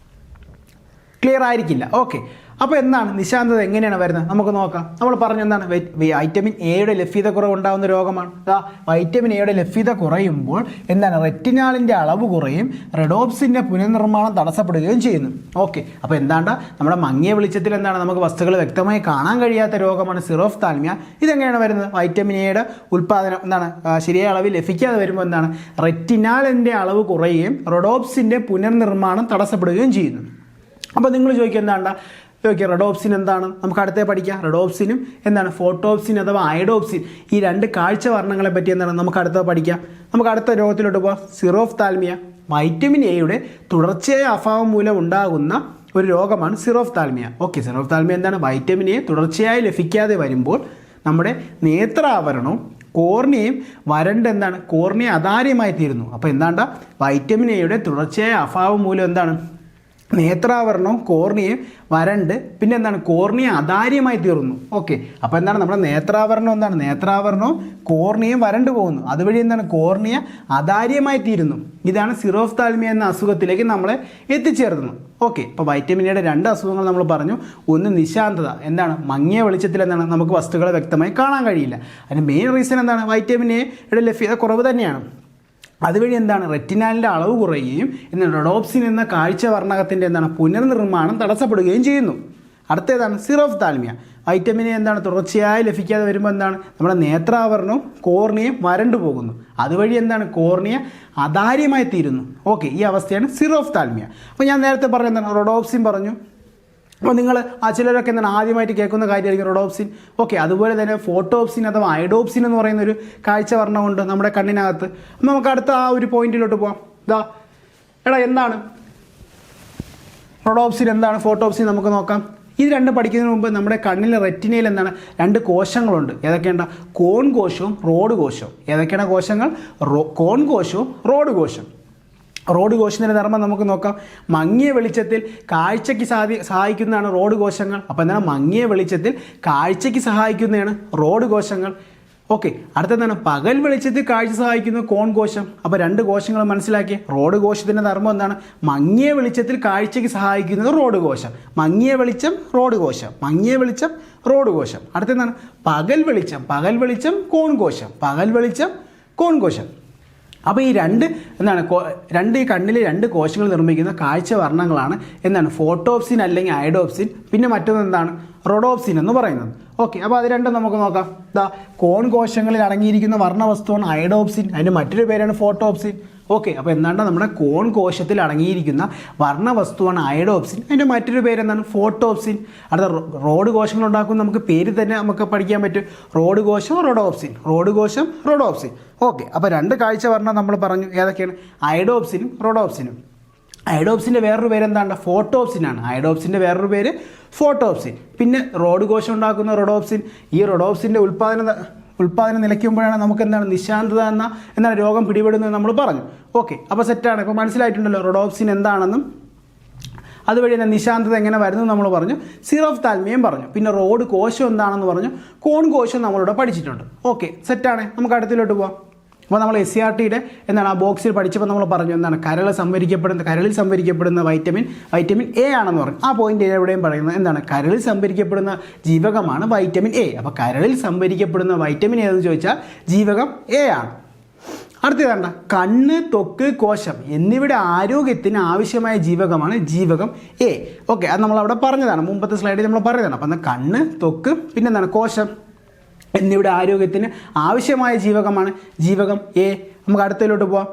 ക്ലിയർ ആയിരിക്കില്ല. ഓക്കെ, അപ്പോൾ എന്താണ് നിശാന്തത എങ്ങനെയാണ് വരുന്നത് നമുക്ക് നോക്കാം. നമ്മൾ പറഞ്ഞു എന്താണ് വൈറ്റമിൻ എയുടെ ലഭ്യത കുറവുണ്ടാകുന്ന രോഗമാണ്. വൈറ്റമിൻ എയുടെ ലഭ്യത കുറയുമ്പോൾ എന്താണ് റെറ്റിനാളിൻ്റെ അളവ് കുറയും, റെഡോപ്സിൻ്റെ പുനർനിർമ്മാണം തടസ്സപ്പെടുകയും ചെയ്യുന്നു. ഓക്കെ, അപ്പോൾ എന്താണ്ട് നമ്മുടെ മങ്ങിയ വെളിച്ചത്തിൽ എന്താണ് നമുക്ക് വസ്തുക്കൾ വ്യക്തമായി കാണാൻ കഴിയാത്ത രോഗമാണ് സിറോഫ്താൽമിയ. ഇതെങ്ങനെയാണ് വരുന്നത്? വൈറ്റമിൻ എയുടെ ഉൽപ്പാദനം എന്താണ് ശരിയായ അളവിൽ ലഭിക്കാതെ വരുമ്പോൾ എന്താണ് റെറ്റിനാളിൻ്റെ അളവ് കുറയുകയും റെഡോപ്സിൻ്റെ പുനർനിർമ്മാണം തടസ്സപ്പെടുകയും ചെയ്യുന്നു. അപ്പോൾ നിങ്ങൾ ചോദിക്കുക എന്താണ്ട ഓക്കെ റെഡോപ്സിൻ എന്താണ്? നമുക്ക് അടുത്തേ പഠിക്കാം. റെഡോപ്സിനും എന്താണ് ഫോട്ടോപ്സിൻ അഥവാ ഐഡോപ്സിൻ, ഈ രണ്ട് കാഴ്ച വർണ്ണങ്ങളെ പറ്റി എന്താണ് നമുക്ക് അടുത്ത പഠിക്കാം. നമുക്ക് അടുത്ത രോഗത്തിലോട്ട് പോകാം. സിറോഫ്താൽമിയ വൈറ്റമിൻ എയുടെ തുടർച്ചയായ അഭാവം മൂലം ഉണ്ടാകുന്ന ഒരു രോഗമാണ് സിറോഫ്താൽമിയ. ഓക്കെ, സിറോഫ്താൽമിയ എന്താണ്? വൈറ്റമിൻ എ തുടർച്ചയായി ലഭിക്കാതെ വരുമ്പോൾ നമ്മുടെ നേത്രാവരണവും കോർണിയയും വരണ്ട് എന്താണ് കോർണിയ അതാര്യമായി തീരുന്നു. അപ്പോൾ എന്താണ്ട വൈറ്റമിൻ എയുടെ തുടർച്ചയായ അഭാവം മൂലം എന്താണ് നേത്രാവരണവും കോർണിയയും വരണ്ട് പിന്നെ എന്താണ് കോർണിയ അതാര്യമായി തീർന്നു. ഓക്കെ, അപ്പോൾ എന്താണ് നമ്മുടെ നേത്രാവരണം എന്താണ് നേത്രാവരണവും കോർണിയയും വരണ്ട് പോകുന്നു, അതുവഴി എന്താണ് കോർണിയ അതാര്യമായി തീരുന്നു. ഇതാണ് സിറോഫ്താൽമിയ എന്ന അസുഖത്തിലേക്ക് നമ്മളെ എത്തിച്ചേർന്നു. ഓക്കെ, ഇപ്പോൾ വൈറ്റമിൻ എയുടെ രണ്ട് അസുഖങ്ങൾ നമ്മൾ പറഞ്ഞു. ഒന്ന് നിശാന്തത, എന്താണ് മങ്ങിയ വെളിച്ചത്തിൽ എന്താണ് നമുക്ക് വസ്തുക്കളെ വ്യക്തമായി കാണാൻ കഴിയില്ല. അതിന് മെയിൻ റീസൺ എന്താണ് വൈറ്റമിൻ എയുടെ ലഭ്യത കുറവ് തന്നെയാണ്. അതുവഴി എന്താണ് റെറ്റിനാലിൻ്റെ അളവ് കുറയുകയും എന്നാൽ റെഡോപ്സിൻ എന്ന കാഴ്ച വർണ്ണകത്തിൻ്റെ എന്താണ് പുനർനിർമ്മാണം തടസ്സപ്പെടുകയും ചെയ്യുന്നു. അടുത്തേതാണ് സിറോഫ്താൽമിയ. വൈറ്റമിൻ എ എന്താണ് തുടർച്ചയായി ലഭിക്കാതെ വരുമ്പോൾ എന്താണ് നമ്മുടെ നേത്രാവരണവും കോർണിയയും വരണ്ടു പോകുന്നു, അതുവഴി എന്താണ് കോർണിയ അതാര്യമായി തീരുന്നു. ഓക്കെ, ഈ അവസ്ഥയാണ് സിറോഫ്താൽമിയ. അപ്പോൾ ഞാൻ നേരത്തെ പറഞ്ഞ എന്താണ് റെഡോപ്സിൻ പറഞ്ഞു. അപ്പോൾ നിങ്ങൾ ചിലരൊക്കെ എന്താണ് ആദ്യമായിട്ട് കേൾക്കുന്ന കാര്യമായിരിക്കും റെഡോപ്സിൻ. ഓക്കെ, അതുപോലെ തന്നെ ഫോട്ടോപ്സിൻ അഥവാ ഐഡോപ്സിൻ എന്ന് പറയുന്ന ഒരു കാഴ്ച വർണ്ണമുണ്ട് നമ്മുടെ കണ്ണിനകത്ത്. അപ്പോൾ നമുക്ക് അടുത്ത ആ ഒരു പോയിന്റിലോട്ട് പോകാം. എന്താണ് റെഡോപ്സിൻ, എന്താണ് ഫോട്ടോപ്സിൻ നമുക്ക് നോക്കാം. ഇത് രണ്ട് പഠിക്കുന്നതിന് മുമ്പ് നമ്മുടെ കണ്ണിലെ റെറ്റിനയിൽ എന്താണ് രണ്ട് കോശങ്ങളുണ്ട്. ഏതൊക്കെയുണ്ട്? കോൺ കോശവും റോഡ് കോശവും. ഏതൊക്കെയാണ് കോശങ്ങൾ? കോൺ കോശവും റോഡ് കോശം. റോഡ് കോശത്തിൻ്റെ ധർമ്മം നമുക്ക് നോക്കാം. മങ്ങിയ വെളിച്ചത്തിൽ കാഴ്ചയ്ക്ക് സഹായിക്കുന്നതാണ് റോഡ് കോശങ്ങൾ. അപ്പോൾ എന്താണ് മങ്ങിയ വെളിച്ചത്തിൽ കാഴ്ചയ്ക്ക് സഹായിക്കുന്നതാണ് റോഡ് കോശങ്ങൾ. ഓക്കെ, അടുത്തെന്താണ് പകൽ വെളിച്ചത്തിൽ കാഴ്ച സഹായിക്കുന്ന കോൺ കോശം. അപ്പോൾ രണ്ട് കോശങ്ങൾ മനസ്സിലാക്കി. റോഡ് കോശത്തിൻ്റെ ധർമ്മം എന്താണ്? മങ്ങിയ വെളിച്ചത്തിൽ കാഴ്ചയ്ക്ക് സഹായിക്കുന്നത് റോഡ് കോശം. മങ്ങിയ വെളിച്ചം റോഡ് കോശം, മങ്ങിയ വെളിച്ചം റോഡ് കോശം. അടുത്തെന്താണ് പകൽ വെളിച്ചം, പകൽ വെളിച്ചം കോൺ കോശം, പകൽ വെളിച്ചം കോൺ കോശം. അപ്പോൾ ഈ രണ്ട് ഈ കണ്ണിലെ രണ്ട് കോശങ്ങൾ നിർമ്മിക്കുന്ന കാഴ്ച വർണ്ണങ്ങളാണ് എന്താണ് ഫോട്ടോപ്സിൻ അല്ലെങ്കിൽ ഐഡോപ്സിൻ. പിന്നെ മറ്റൊന്ന് എന്താണ് റെഡോപ്സിൻ എന്ന് പറയുന്നത്. ഓക്കെ, അപ്പോൾ അത് രണ്ടും നമുക്ക് നോക്കാം. കോൺ കോശങ്ങളിൽ അടങ്ങിയിരിക്കുന്ന വർണ്ണവസ്തുവാണ് ഐഡോപ്സിൻ, അതിൻ്റെ മറ്റൊരു പേരാണ് ഫോട്ടോപ്സിൻ. ഓക്കെ, അപ്പോൾ എന്താണ്ട് നമ്മുടെ കോൺ കോശത്തിൽ അടങ്ങിയിരിക്കുന്ന വർണ്ണവസ്തുവാണ് ഐഡോപ്സിൻ, അതിൻ്റെ മറ്റൊരു പേര് എന്താണ് ഫോട്ടോപ്സിൻ. അടുത്ത റോഡ് കോശങ്ങൾ ഉണ്ടാക്കുന്ന നമുക്ക് പേര് തന്നെ നമുക്ക് പഠിക്കാൻ പറ്റും. റോഡ് കോശം റെഡോപ്സിൻ, റോഡ് കോശം റെഡോപ്സിൻ. ഓക്കെ, അപ്പോൾ രണ്ട് കാഴ്ച വർണ്ണം നമ്മൾ പറഞ്ഞു. ഏതൊക്കെയാണ്? ഐഡോപ്സിനും റെഡോപ്സിനും. ഐഡോപ്സിൻ്റെ വേറൊരു പേര് എന്താണ്? ഫോട്ടോപ്സിനാണ്. ഐഡോപ്സിൻ്റെ വേറൊരു പേര് ഫോട്ടോപ്സിൻ. പിന്നെ റോഡ് കോശം ഉണ്ടാക്കുന്ന റെഡോപ്സിൻ. ഈ റെഡോപ്സിൻ്റെ ഉൽപ്പാദനം നിലയ്ക്കുമ്പോഴാണ് നമുക്ക് എന്താണ് നിശാന്തത എന്താണ് രോഗം പിടിപെടുന്നത് നമ്മൾ പറഞ്ഞു. ഓക്കെ, അപ്പോൾ സെറ്റാണ്. ഇപ്പോൾ മനസ്സിലായിട്ടുണ്ടല്ലോ റെഡോപ്സിൻ എന്താണെന്നും അതുവഴി തന്നെ നിശാന്തത എങ്ങനെ വരുന്നു നമ്മൾ പറഞ്ഞു. സിറോഫ്താൽമിയയും പറഞ്ഞു. പിന്നെ റോഡ് കോശം എന്താണെന്ന് പറഞ്ഞു. കോൺ കോശം നമ്മളിവിടെ പഠിച്ചിട്ടുണ്ട്. ഓക്കെ, സെറ്റാണ്. നമുക്ക് അടുത്തിലോട്ട് പോവാം. അപ്പോൾ നമ്മൾ SCRTയുടെ എന്താണ് ആ ബോക്സിൽ പഠിച്ചപ്പോൾ നമ്മൾ പറഞ്ഞു എന്താണ് കരളിൽ സംഭരിക്കപ്പെടുന്ന വൈറ്റമിൻ എ ആണെന്ന് പറഞ്ഞു. ആ പോയിന്റ് എവിടെയും പറയുന്നത് എന്താണ് കരളിൽ സംഭരിക്കപ്പെടുന്ന ജീവകമാണ് വൈറ്റമിൻ എ. അപ്പോൾ കരളിൽ സംഭരിക്കപ്പെടുന്ന വൈറ്റമിൻ എ എന്ന് ചോദിച്ചാൽ ജീവകം എ ആണ്. അടുത്തതണ്ട കണ്ണ്, ത്വക്ക്, കോശം എന്നിവയുടെ ആരോഗ്യത്തിന് ആവശ്യമായ ജീവകമാണ് ജീവകം എ. ഓക്കെ, അത് നമ്മളവിടെ പറഞ്ഞതാണ്, മുമ്പത്തെ സ്ലൈഡിൽ നമ്മൾ പറഞ്ഞതാണ്. അപ്പം എന്നാൽ കണ്ണ്, ത്വക്ക് പിന്നെ എന്താണ് കോശം എന്നിവയുടെ ആരോഗ്യത്തിന് ആവശ്യമായ ജീവകമാണ് ജീവകം എ. നമുക്ക് അടുത്തതിലോട്ട് പോവാം.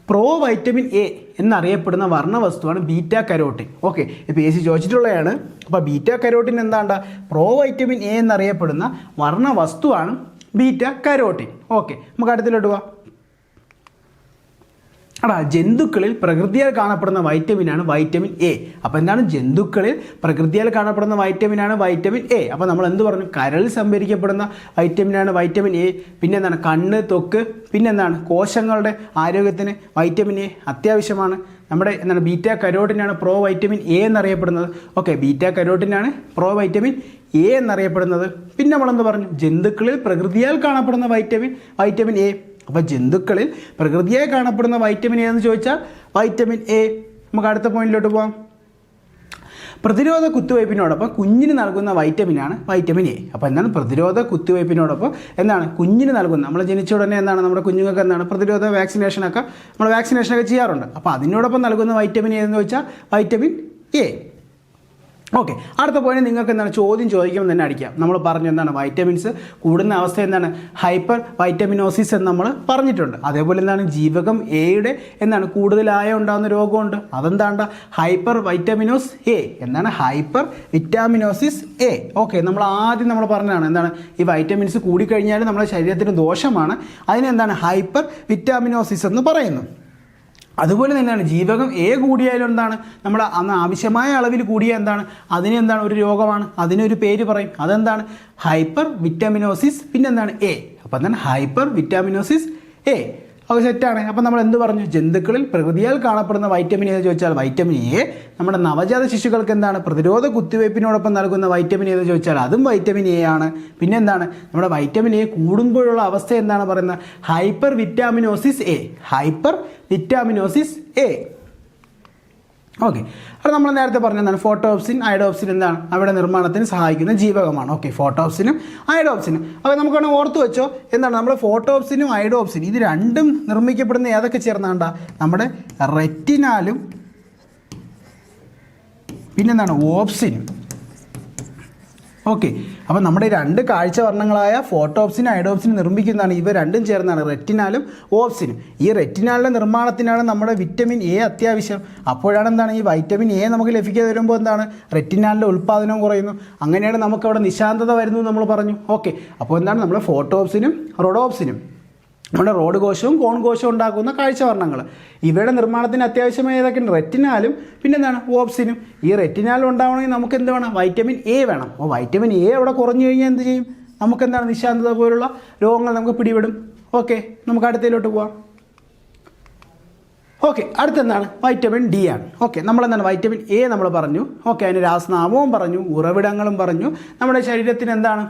പ്രോ വൈറ്റമിൻ എ എന്നറിയപ്പെടുന്ന വർണ്ണവസ്തുവാണ് ബീറ്റ കരോട്ടിൻ. ഓക്കെ, ഇപ്പോൾ AC ചോദിച്ചിട്ടുള്ളതാണ്. അപ്പോൾ ബീറ്റ കരോട്ടിൻ എന്താണ്ട പ്രോ വൈറ്റമിൻ എ എന്നറിയപ്പെടുന്ന വർണ്ണവസ്തുവാണ് ബീറ്റ കരോട്ടിൻ. ഓക്കെ, നമുക്ക് അടുത്തിലോട്ട് പോവാം. ജന്തുക്കളിൽ പ്രകൃതിയാൽ കാണപ്പെടുന്ന വൈറ്റമിനാണ് വൈറ്റമിൻ എ. അപ്പോൾ എന്താണ് ജന്തുക്കളിൽ പ്രകൃതിയാൽ കാണപ്പെടുന്ന വൈറ്റമിനാണ് വൈറ്റമിൻ എ. അപ്പോൾ നമ്മൾ എന്ത് പറഞ്ഞു? കരളിൽ സംഭരിക്കപ്പെടുന്ന വൈറ്റമിനാണ് വൈറ്റമിൻ എ. പിന്നെ എന്താണ് കണ്ണ്, ത്വക്ക് പിന്നെ എന്താണ് കോശങ്ങളുടെ ആരോഗ്യത്തിന് വൈറ്റമിൻ എ അത്യാവശ്യമാണ്. നമ്മുടെ എന്താണ് ബീറ്റ കരോട്ടിനാണ് പ്രോ വൈറ്റമിൻ എ എന്നറിയപ്പെടുന്നത്. ഓക്കെ, ബീറ്റ കരോട്ടിനാണ് പ്രോ വൈറ്റമിൻ എ എന്നറിയപ്പെടുന്നത്. പിന്നെ നമ്മളെന്ത് പറഞ്ഞു? ജന്തുക്കളിൽ പ്രകൃതിയാൽ കാണപ്പെടുന്ന വൈറ്റമിൻ എ. അപ്പോൾ ജന്തുക്കളിൽ പ്രകൃതിയായി കാണപ്പെടുന്ന വൈറ്റമിൻ എ എന്ന് ചോദിച്ചാൽ വൈറ്റമിൻ എ. നമുക്ക് അടുത്ത പോയിന്റിലോട്ട് പോകാം. പ്രതിരോധ കുത്തിവയ്പ്പിനോടൊപ്പം കുഞ്ഞിന് നൽകുന്ന വൈറ്റമിനാണ് വൈറ്റമിൻ എ. അപ്പോൾ എന്താണ് പ്രതിരോധ കുത്തിവയ്പ്പിനോടൊപ്പം എന്താണ് കുഞ്ഞിന് നൽകുന്ന, നമ്മൾ ജനിച്ച ഉടനെ എന്താണ് നമ്മുടെ കുഞ്ഞുങ്ങൾക്ക് എന്താണ് പ്രതിരോധ വാക്സിനേഷനൊക്കെ ചെയ്യാറുണ്ട്. അപ്പോൾ അതിനോടൊപ്പം നൽകുന്ന വൈറ്റമിൻ എ എന്ന് വെച്ചാൽ വൈറ്റമിൻ എ. ഓക്കെ, അടുത്ത പോയിന്റ് നിങ്ങൾക്ക് എന്താണ് ചോദ്യം ചോദിക്കുമ്പോൾ തന്നെ അടിക്കാം. നമ്മൾ പറഞ്ഞു എന്താണ് വൈറ്റമിൻസ് കൂടുന്ന അവസ്ഥ എന്താണ് ഹൈപ്പർ വൈറ്റമിനോസിസ് എന്ന് നമ്മൾ പറഞ്ഞിട്ടുണ്ട്. അതേപോലെ എന്താണ് ജീവകം എയുടെ എന്താണ് കൂടുതലായ ഉണ്ടാകുന്ന രോഗമുണ്ട്, അതെന്താണ്ട ഹൈപ്പർ വൈറ്റമിനോസ് എ. എന്താണ് ഹൈപ്പർ വിറ്റാമിനോസിസ് എ. ഓക്കെ, നമ്മൾ ആദ്യം പറഞ്ഞതാണ് എന്താണ് ഈ വൈറ്റമിൻസ് കൂടിക്കഴിഞ്ഞാൽ നമ്മുടെ ശരീരത്തിന് ദോഷമാണ്, അതിനെന്താണ് ഹൈപ്പർ വിറ്റാമിനോസിസ് എന്ന് പറയുന്നു. അതുപോലെ തന്നെയാണ് ജീവകം എ കൂടിയാലും എന്താണ് നമ്മുടെ അന്ന് ആവശ്യമായ അളവിൽ കൂടിയ എന്താണ് അതിനെന്താണ് ഒരു രോഗമാണ്, അതിനൊരു പേര് പറയും, അതെന്താണ് ഹൈപ്പർ വിറ്റാമിനോസിസ് പിന്നെന്താണ് എ. അപ്പം എന്താണ് ഹൈപ്പർ വിറ്റാമിനോസിസ് എ. അത് സെറ്റാണ്. അപ്പം നമ്മൾ എന്ത് പറഞ്ഞു, ജന്തുക്കളിൽ പ്രകൃതിയാൽ കാണപ്പെടുന്ന വൈറ്റമിൻ എന്ന് ചോദിച്ചാൽ വൈറ്റമിൻ എ. നമ്മുടെ നവജാത ശിശുക്കൾക്ക് എന്താണ് പ്രതിരോധ കുത്തിവയ്പ്പിനോടൊപ്പം നൽകുന്ന വൈറ്റമിൻ എന്ന് ചോദിച്ചാൽ അതും വൈറ്റമിൻ എ ആണ്. പിന്നെ എന്താണ് നമ്മുടെ വൈറ്റമിൻ എ കൂടുമ്പോഴുള്ള അവസ്ഥ എന്താണ് പറയുന്നത് hypervitaminosis A. Hypervitaminosis A. Okay, അത് നമ്മൾ നേരത്തെ പറഞ്ഞതാണ് ഫോട്ടോപ്സിൻ അയഡോപ്സിൻ എന്താണ് അവിടെ നിർമ്മാണത്തിന് സഹായിക്കുന്ന ജീവകമാണ്. ഓക്കെ, ഫോട്ടോപ്സിനും അയഡോപ്സിനും. അപ്പോൾ നമുക്ക് വേണമെങ്കിൽ ഓർത്ത് വെച്ചോ എന്താണ് നമ്മൾ ഫോട്ടോപ്സിനും അയഡോപ്സിനും ഇത് രണ്ടും നിർമ്മിക്കപ്പെടുന്ന ഏതൊക്കെ ചേർന്നാണ്ട നമ്മുടെ റെറ്റിനാലും പിന്നെന്താണ് ഓപ്സിനും. ഓക്കെ, അപ്പോൾ നമ്മുടെ രണ്ട് കാഴ്ചവർണ്ണങ്ങളായ ഫോട്ടോപ്സിനും അയഡോപ്സിനും നിർമ്മിക്കുന്നതാണ് ഇവ രണ്ടും ചേർന്നാണ് റെറ്റിനാലും ഓപ്സിനും. ഈ റെറ്റിനാലിൻ്റെ നിർമ്മാണത്തിനാണ് നമ്മുടെ വിറ്റമിൻ എ അത്യാവശ്യം. അപ്പോഴാണ് എന്താണ് ഈ വൈറ്റമിൻ എ നമുക്ക് ലഭിക്കാതെ വരുമ്പോൾ എന്താണ് റെറ്റിനാലിൻ്റെ ഉൽപ്പാദനം കുറയുന്നു, അങ്ങനെയാണ് നമുക്കവിടെ നിശാന്തത വരുന്നു നമ്മൾ പറഞ്ഞു. ഓക്കെ, അപ്പോൾ എന്താണ് നമ്മൾ ഫോട്ടോപ്സിനും റോഡോപ്സിനും നമ്മുടെ റോഡ് കോശവും കോൺ കോശവും ഉണ്ടാക്കുന്ന കാഴ്ചവർണ്ണങ്ങൾ ഇവയുടെ നിർമ്മാണത്തിന് അത്യാവശ്യമായ ഏതൊക്കെയുണ്ട് റെറ്റിനാലും പിന്നെന്താണ് ഓപ്സിനും. ഈ റെറ്റിനാലും ഉണ്ടാവണമെങ്കിൽ നമുക്ക് എന്ത് വേണം വൈറ്റമിൻ എ വേണം. അപ്പോൾ വൈറ്റമിൻ എ അവിടെ കുറഞ്ഞു കഴിഞ്ഞാൽ എന്ത് ചെയ്യും നമുക്കെന്താണ് നിശാന്തത പോലുള്ള രോഗങ്ങൾ നമുക്ക് പിടിപെടും. ഓക്കെ, നമുക്ക് അടുത്തതിലോട്ട് പോവാം. ഓക്കെ, അടുത്തെന്താണ് വൈറ്റമിൻ ഡി ആണ്. ഓക്കെ, നമ്മളെന്താണ് വൈറ്റമിൻ എ നമ്മൾ പറഞ്ഞു. ഓക്കെ, അതിന് രാസനാമവും പറഞ്ഞു, ഉറവിടങ്ങളും പറഞ്ഞു, നമ്മുടെ ശരീരത്തിന് എന്താണ്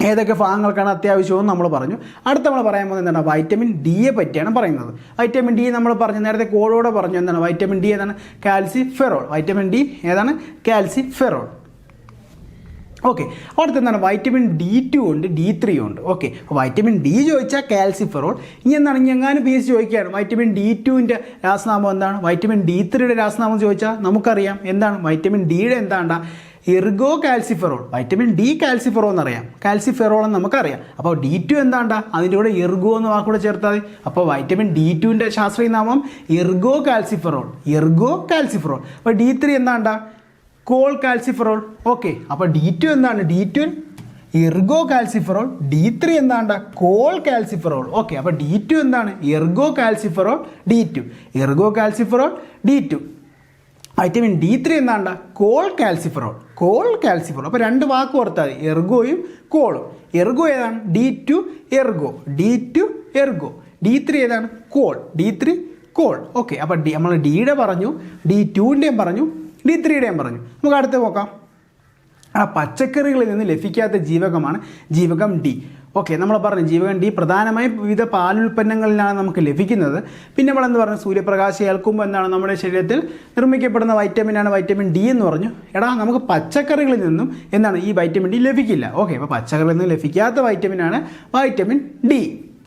ഏതൊക്കെ ഭാഗങ്ങൾക്കാണ് അത്യാവശ്യവും നമ്മൾ പറഞ്ഞു. അടുത്ത നമ്മൾ പറയാൻ പോകുന്നത് എന്താണ് വൈറ്റമിൻ ഡിയെ പറ്റിയാണ് പറയുന്നത്. വൈറ്റമിൻ ഡി നമ്മൾ പറഞ്ഞു നേരത്തെ കോഡോടെ പറഞ്ഞു എന്താണ് വൈറ്റമിൻ ഡി ഏതാണ് കാൽസിഫെറോൾ. വൈറ്റമിൻ ഡി ഏതാണ് കാൽസിഫെറോൾ. ഓക്കെ, അടുത്ത് എന്താണ് വൈറ്റമിൻ D2 ഉണ്ട് D3 ഉണ്ട്. ഓക്കെ, അപ്പോൾ വൈറ്റമിൻ ഡി ചോദിച്ചാൽ കാൽസിഫെറോൾ. ഇനി എന്താണ് എങ്ങാനും പി എസ് ചോദിക്കുകയാണ് വൈറ്റമിൻ D2ൻ്റെ രാസനാമം എന്താണ്, വൈറ്റമിൻ D3യുടെ രാസനാമം ചോദിച്ചാൽ നമുക്കറിയാം എന്താണ് വൈറ്റമിൻ ഡിയുടെ എന്താണ്ട ergocalciferol. Vitamin D calciferol എന്നറിയാം, കാൽസിഫെറോൾ എന്ന് നമുക്കറിയാം. അപ്പോൾ D2 എന്താണ്ട അതിൻ്റെ കൂടെ എർഗോ എന്ന് വാക്കൂടെ ചേർത്താൽ മതി. അപ്പോൾ വൈറ്റമിൻ D2ൻ്റെ ശാസ്ത്രീയ നാമം എർഗോ കാൽസിഫെറോൾ. Ergo calciferol. അപ്പോൾ D3 എന്താണ്ട കോൾ കാൽസിഫെറോൾ. ഓക്കെ, അപ്പോൾ D2 എന്താണ് D2 എർഗോ കാൽസിഫെറോൾ, D3 എന്താണ്ട കോൾ കാൽസിഫെറോൾ. ഓക്കെ, അപ്പോൾ D2 എന്താണ് ergocalciferol D2, ergocalciferol D2. Vitamin D3 എന്താണ്ട കോൾ കാൽസിഫെറോൾ, കോൾ കാൽസിഫെറോൾ. അപ്പോൾ രണ്ട് വാക്ക് ഓർത്താൽ മതി എർഗോയും കോളും. എർഗോ ഏതാണ് D2 Ergo, D2 Ergo. D3 ഏതാണ് കോൾ, D3 കോൾ. ഓക്കെ, അപ്പോൾ നമ്മൾ ഡിയുടെ പറഞ്ഞു, D2ൻ്റെയും പറഞ്ഞു, D3യുടെയും പറഞ്ഞു. നമുക്ക് അടുത്ത് നോക്കാം. ആ പച്ചക്കറികളിൽ നിന്ന് ലഭിക്കാത്ത ജീവകമാണ് ജീവകം ഡി. ഓക്കെ, നമ്മൾ പറഞ്ഞു ജീവകം ഡി പ്രധാനമായും വിവിധ പാലുൽപ്പന്നങ്ങളിലാണ് നമുക്ക് ലഭിക്കുന്നത്. പിന്നെ നമ്മളെന്ന് പറഞ്ഞു സൂര്യപ്രകാശം ഏൽക്കുമ്പോൾ എന്താണ് നമ്മുടെ ശരീരത്തിൽ നിർമ്മിക്കപ്പെടുന്ന വൈറ്റമിനാണ് വൈറ്റമിൻ ഡി എന്ന് പറഞ്ഞു. എടാ നമുക്ക് പച്ചക്കറികളിൽ നിന്നും എന്താണ് ഈ വൈറ്റമിൻ ഡി ലഭിക്കില്ല. ഓക്കെ, അപ്പോൾ പച്ചക്കറികളിൽ നിന്ന് ലഭിക്കാത്ത വൈറ്റമിനാണ് വൈറ്റമിൻ ഡി.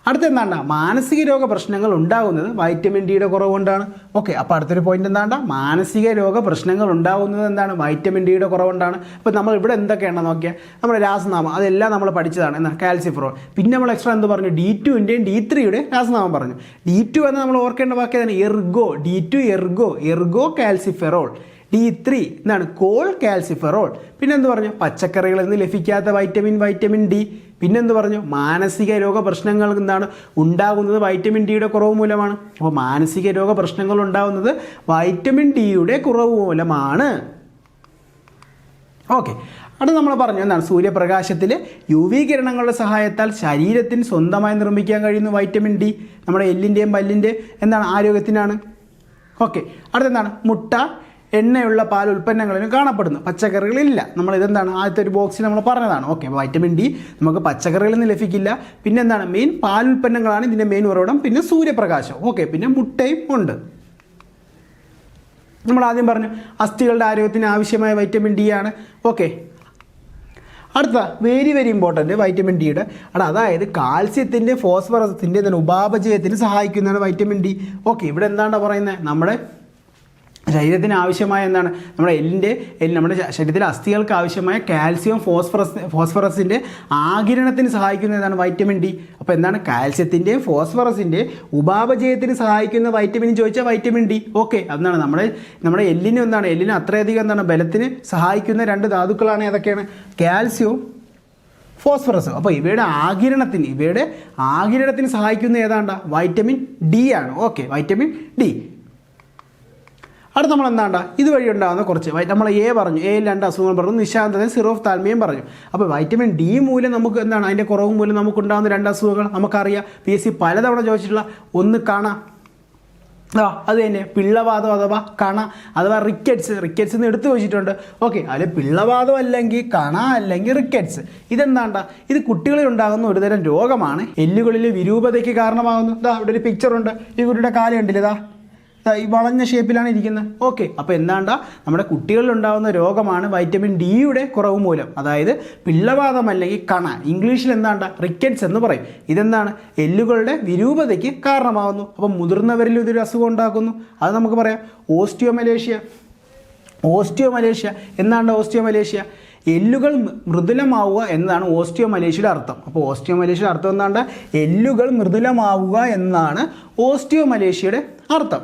അടുത്തെന്താണ്ട മാനസിക രോഗ പ്രശ്നങ്ങൾ ഉണ്ടാകുന്നത് വൈറ്റമിൻ ഡിയുടെ കുറവ് കൊണ്ടാണ്. ഓക്കെ, അപ്പോൾ അടുത്തൊരു പോയിന്റ് എന്താണ്ട മാനസിക രോഗ പ്രശ്നങ്ങൾ ഉണ്ടാകുന്നത് എന്താണ് വൈറ്റമിൻ ഡിയുടെ കുറവുകൊണ്ടാണ്. അപ്പോൾ നമ്മൾ ഇവിടെ എന്തൊക്കെയാണ് നോക്കിയാൽ നമ്മുടെ രാസനാമം അതെല്ലാം നമ്മൾ പഠിച്ചതാണ് എന്താണ് കാൽസിഫെറോൾ. പിന്നെ നമ്മൾ എക്സ്ട്രാ എന്ത് പറഞ്ഞു D2ൻ്റെയും D3യുടെയും രാസനാമം പറഞ്ഞു. D2 എന്ന് നമ്മൾ ഓർക്കേണ്ട വാക്ക് ഏതാണ് Ergo, D2 Ergo, Ergo calciferol. D3 എന്താണ് കോൾ കാൽസിഫെറോൾ. പിന്നെന്ത് പറഞ്ഞു പച്ചക്കറികളിൽ നിന്ന് ലഭിക്കാത്ത വൈറ്റമിൻ ഡി. പിന്നെന്ത് പറഞ്ഞു മാനസിക രോഗ പ്രശ്നങ്ങൾ എന്താണ് ഉണ്ടാകുന്നത് വൈറ്റമിൻ ഡിയുടെ കുറവ് മൂലമാണ്. അപ്പോൾ മാനസിക രോഗ പ്രശ്നങ്ങൾ ഉണ്ടാകുന്നത് വൈറ്റമിൻ ഡിയുടെ കുറവ് മൂലമാണ്. ഓക്കെ, അത് നമ്മൾ പറഞ്ഞു എന്താണ് സൂര്യപ്രകാശത്തിൽ UV കിരണങ്ങളുടെ സഹായത്താൽ ശരീരത്തിന് സ്വന്തമായി നിർമ്മിക്കാൻ കഴിയുന്ന വൈറ്റമിൻ ഡി നമ്മുടെ എല്ലിൻ്റെയും പല്ലിൻ്റെയും എന്താണ് ആരോഗ്യത്തിനാണ്. ഓക്കെ, അടുത്തെന്താണ് മുട്ട എണ്ണയുള്ള പാൽ ഉൽപ്പന്നങ്ങളിലും കാണപ്പെടുന്നു, പച്ചക്കറികളില്ല. നമ്മൾ ഇതെന്താണ് ആദ്യത്തെ ഒരു ബോക്സിൽ നമ്മൾ പറഞ്ഞതാണ്. ഓക്കെ, വൈറ്റമിൻ ഡി നമുക്ക് പച്ചക്കറികളിൽ നിന്ന് ലഭിക്കില്ല. പിന്നെ എന്താണ് മെയിൻ പാൽ ഉൽപ്പന്നങ്ങളാണ് ഇതിൻ്റെ മെയിൻ ഉറവിടം. പിന്നെ സൂര്യപ്രകാശം. ഓക്കെ, പിന്നെ മുട്ടയും ഉണ്ട്. നമ്മൾ ആദ്യം പറഞ്ഞു അസ്ഥികളുടെ ആരോഗ്യത്തിന് ആവശ്യമായ വൈറ്റമിൻ ഡി ആണ്. ഓക്കെ, അടുത്ത വെരി വെരി ഇമ്പോർട്ടൻറ്റ് വൈറ്റമിൻ ഡിയുടെ അതായത് കാൽസ്യത്തിൻ്റെ ഫോസ്ഫറസിൻ്റെ ഉപാപചയത്തിന് സഹായിക്കുന്നതാണ് വൈറ്റമിൻ ഡി. ഓക്കെ, ഇവിടെ എന്താണ് പറയുന്നത്, നമ്മുടെ ശരീരത്തിന് ആവശ്യമായ എന്താണ് നമ്മുടെ ശരീരത്തിലെ അസ്ഥികൾക്ക് ആവശ്യമായ കാൽസ്യം ഫോസ്ഫറസിൻ്റെ ആഗിരണത്തിന് സഹായിക്കുന്നതാണ് വൈറ്റമിൻ ഡി. അപ്പോൾ എന്താണ് കാൽസ്യത്തിൻ്റെയും ഫോസ്ഫറസിൻ്റെ ഉപാപചയത്തിന് സഹായിക്കുന്ന വൈറ്റമിൻ ചോദിച്ചാൽ വൈറ്റമിൻ ഡി. ഓക്കെ, അതാണ് നമ്മുടെ എല്ലിന് അത്രയധികം ബലത്തിന് സഹായിക്കുന്ന 2 ധാതുക്കളാണ് ഏതൊക്കെയാണ്, കാൽസ്യവും ഫോസ്ഫറസും. അപ്പോൾ ഇവയുടെ ആഗിരണത്തിന് സഹായിക്കുന്ന ഏതാണ്ട വൈറ്റമിൻ ഡി ആണ്. Okay, vitamin D. അടുത്ത നമ്മൾ എന്താണ്ട ഇതുവഴി ഉണ്ടാകുന്ന കുറച്ച് നമ്മൾ പറഞ്ഞു, എയിൽ 2 അസുഖങ്ങൾ പറഞ്ഞു, നിശാന്തതയും സിറോഫ്താൽമിയയും പറഞ്ഞു. അപ്പോൾ വൈറ്റമിൻ ഡി മൂലം നമുക്ക് എന്താണ്, അതിൻ്റെ കുറവ് മൂലം നമുക്കുണ്ടാകുന്ന 2 അസുഖങ്ങൾ നമുക്കറിയാം. PSC പലതവണ ചോദിച്ചിട്ടുള്ള ഒന്ന് കാണാം, അത് തന്നെ പിള്ളവാദം അഥവാ കണ അഥവാ റിക്കറ്റ്സ് എന്ന് എടുത്തു വെച്ചിട്ടുണ്ട്. ഓക്കെ, അതിൽ പിള്ളവാദം അല്ലെങ്കിൽ കണ അല്ലെങ്കിൽ റിക്കറ്റ്സ് ഇതെന്താണ്ട, ഇത് കുട്ടികളിൽ ഉണ്ടാകുന്ന ഒരുതരം രോഗമാണ്. എല്ലുകളിലെ വിരൂപതയ്ക്ക് കാരണമാകുന്നു. ഇവിടെ ഒരു പിക്ചറുണ്ട്, ഈ കുട്ടിയുടെ കാല് കണ്ടില്ലേ, ഈ വളഞ്ഞ ഷേപ്പിലാണ് ഇരിക്കുന്നത്. ഓക്കെ, അപ്പോൾ എന്താണ്ട നമ്മുടെ കുട്ടികളിൽ ഉണ്ടാകുന്ന രോഗമാണ് വൈറ്റമിൻ ഡിയുടെ കുറവ് മൂലം, അതായത് പിള്ളവാദം അല്ലെങ്കിൽ കണ, ഇംഗ്ലീഷിൽ എന്താണ്ട റിക്കറ്റ്സ് എന്ന് പറയും. ഇതെന്താണ്, എല്ലുകളുടെ വിരൂപതയ്ക്ക് കാരണമാകുന്നു. അപ്പം മുതിർന്നവരിൽ ഇതൊരു അസുഖം ഉണ്ടാക്കുന്നു. അത് നമുക്ക് പറയാം ഓസ്റ്റിയോമലേഷ്യ. എന്താണ് ഓസ്റ്റിയോമലേഷ്യ? എല്ലുകൾ മൃദുലമാവുക എന്നതാണ് ഓസ്റ്റിയോമലേഷ്യയുടെ അർത്ഥം. അപ്പോൾ ഓസ്റ്റിയോമലേഷ്യയുടെ അർത്ഥം എന്താണ്ട്, എല്ലുകൾ മൃദുലമാവുക എന്നാണ് ഓസ്റ്റിയോമലേഷ്യയുടെ അർത്ഥം.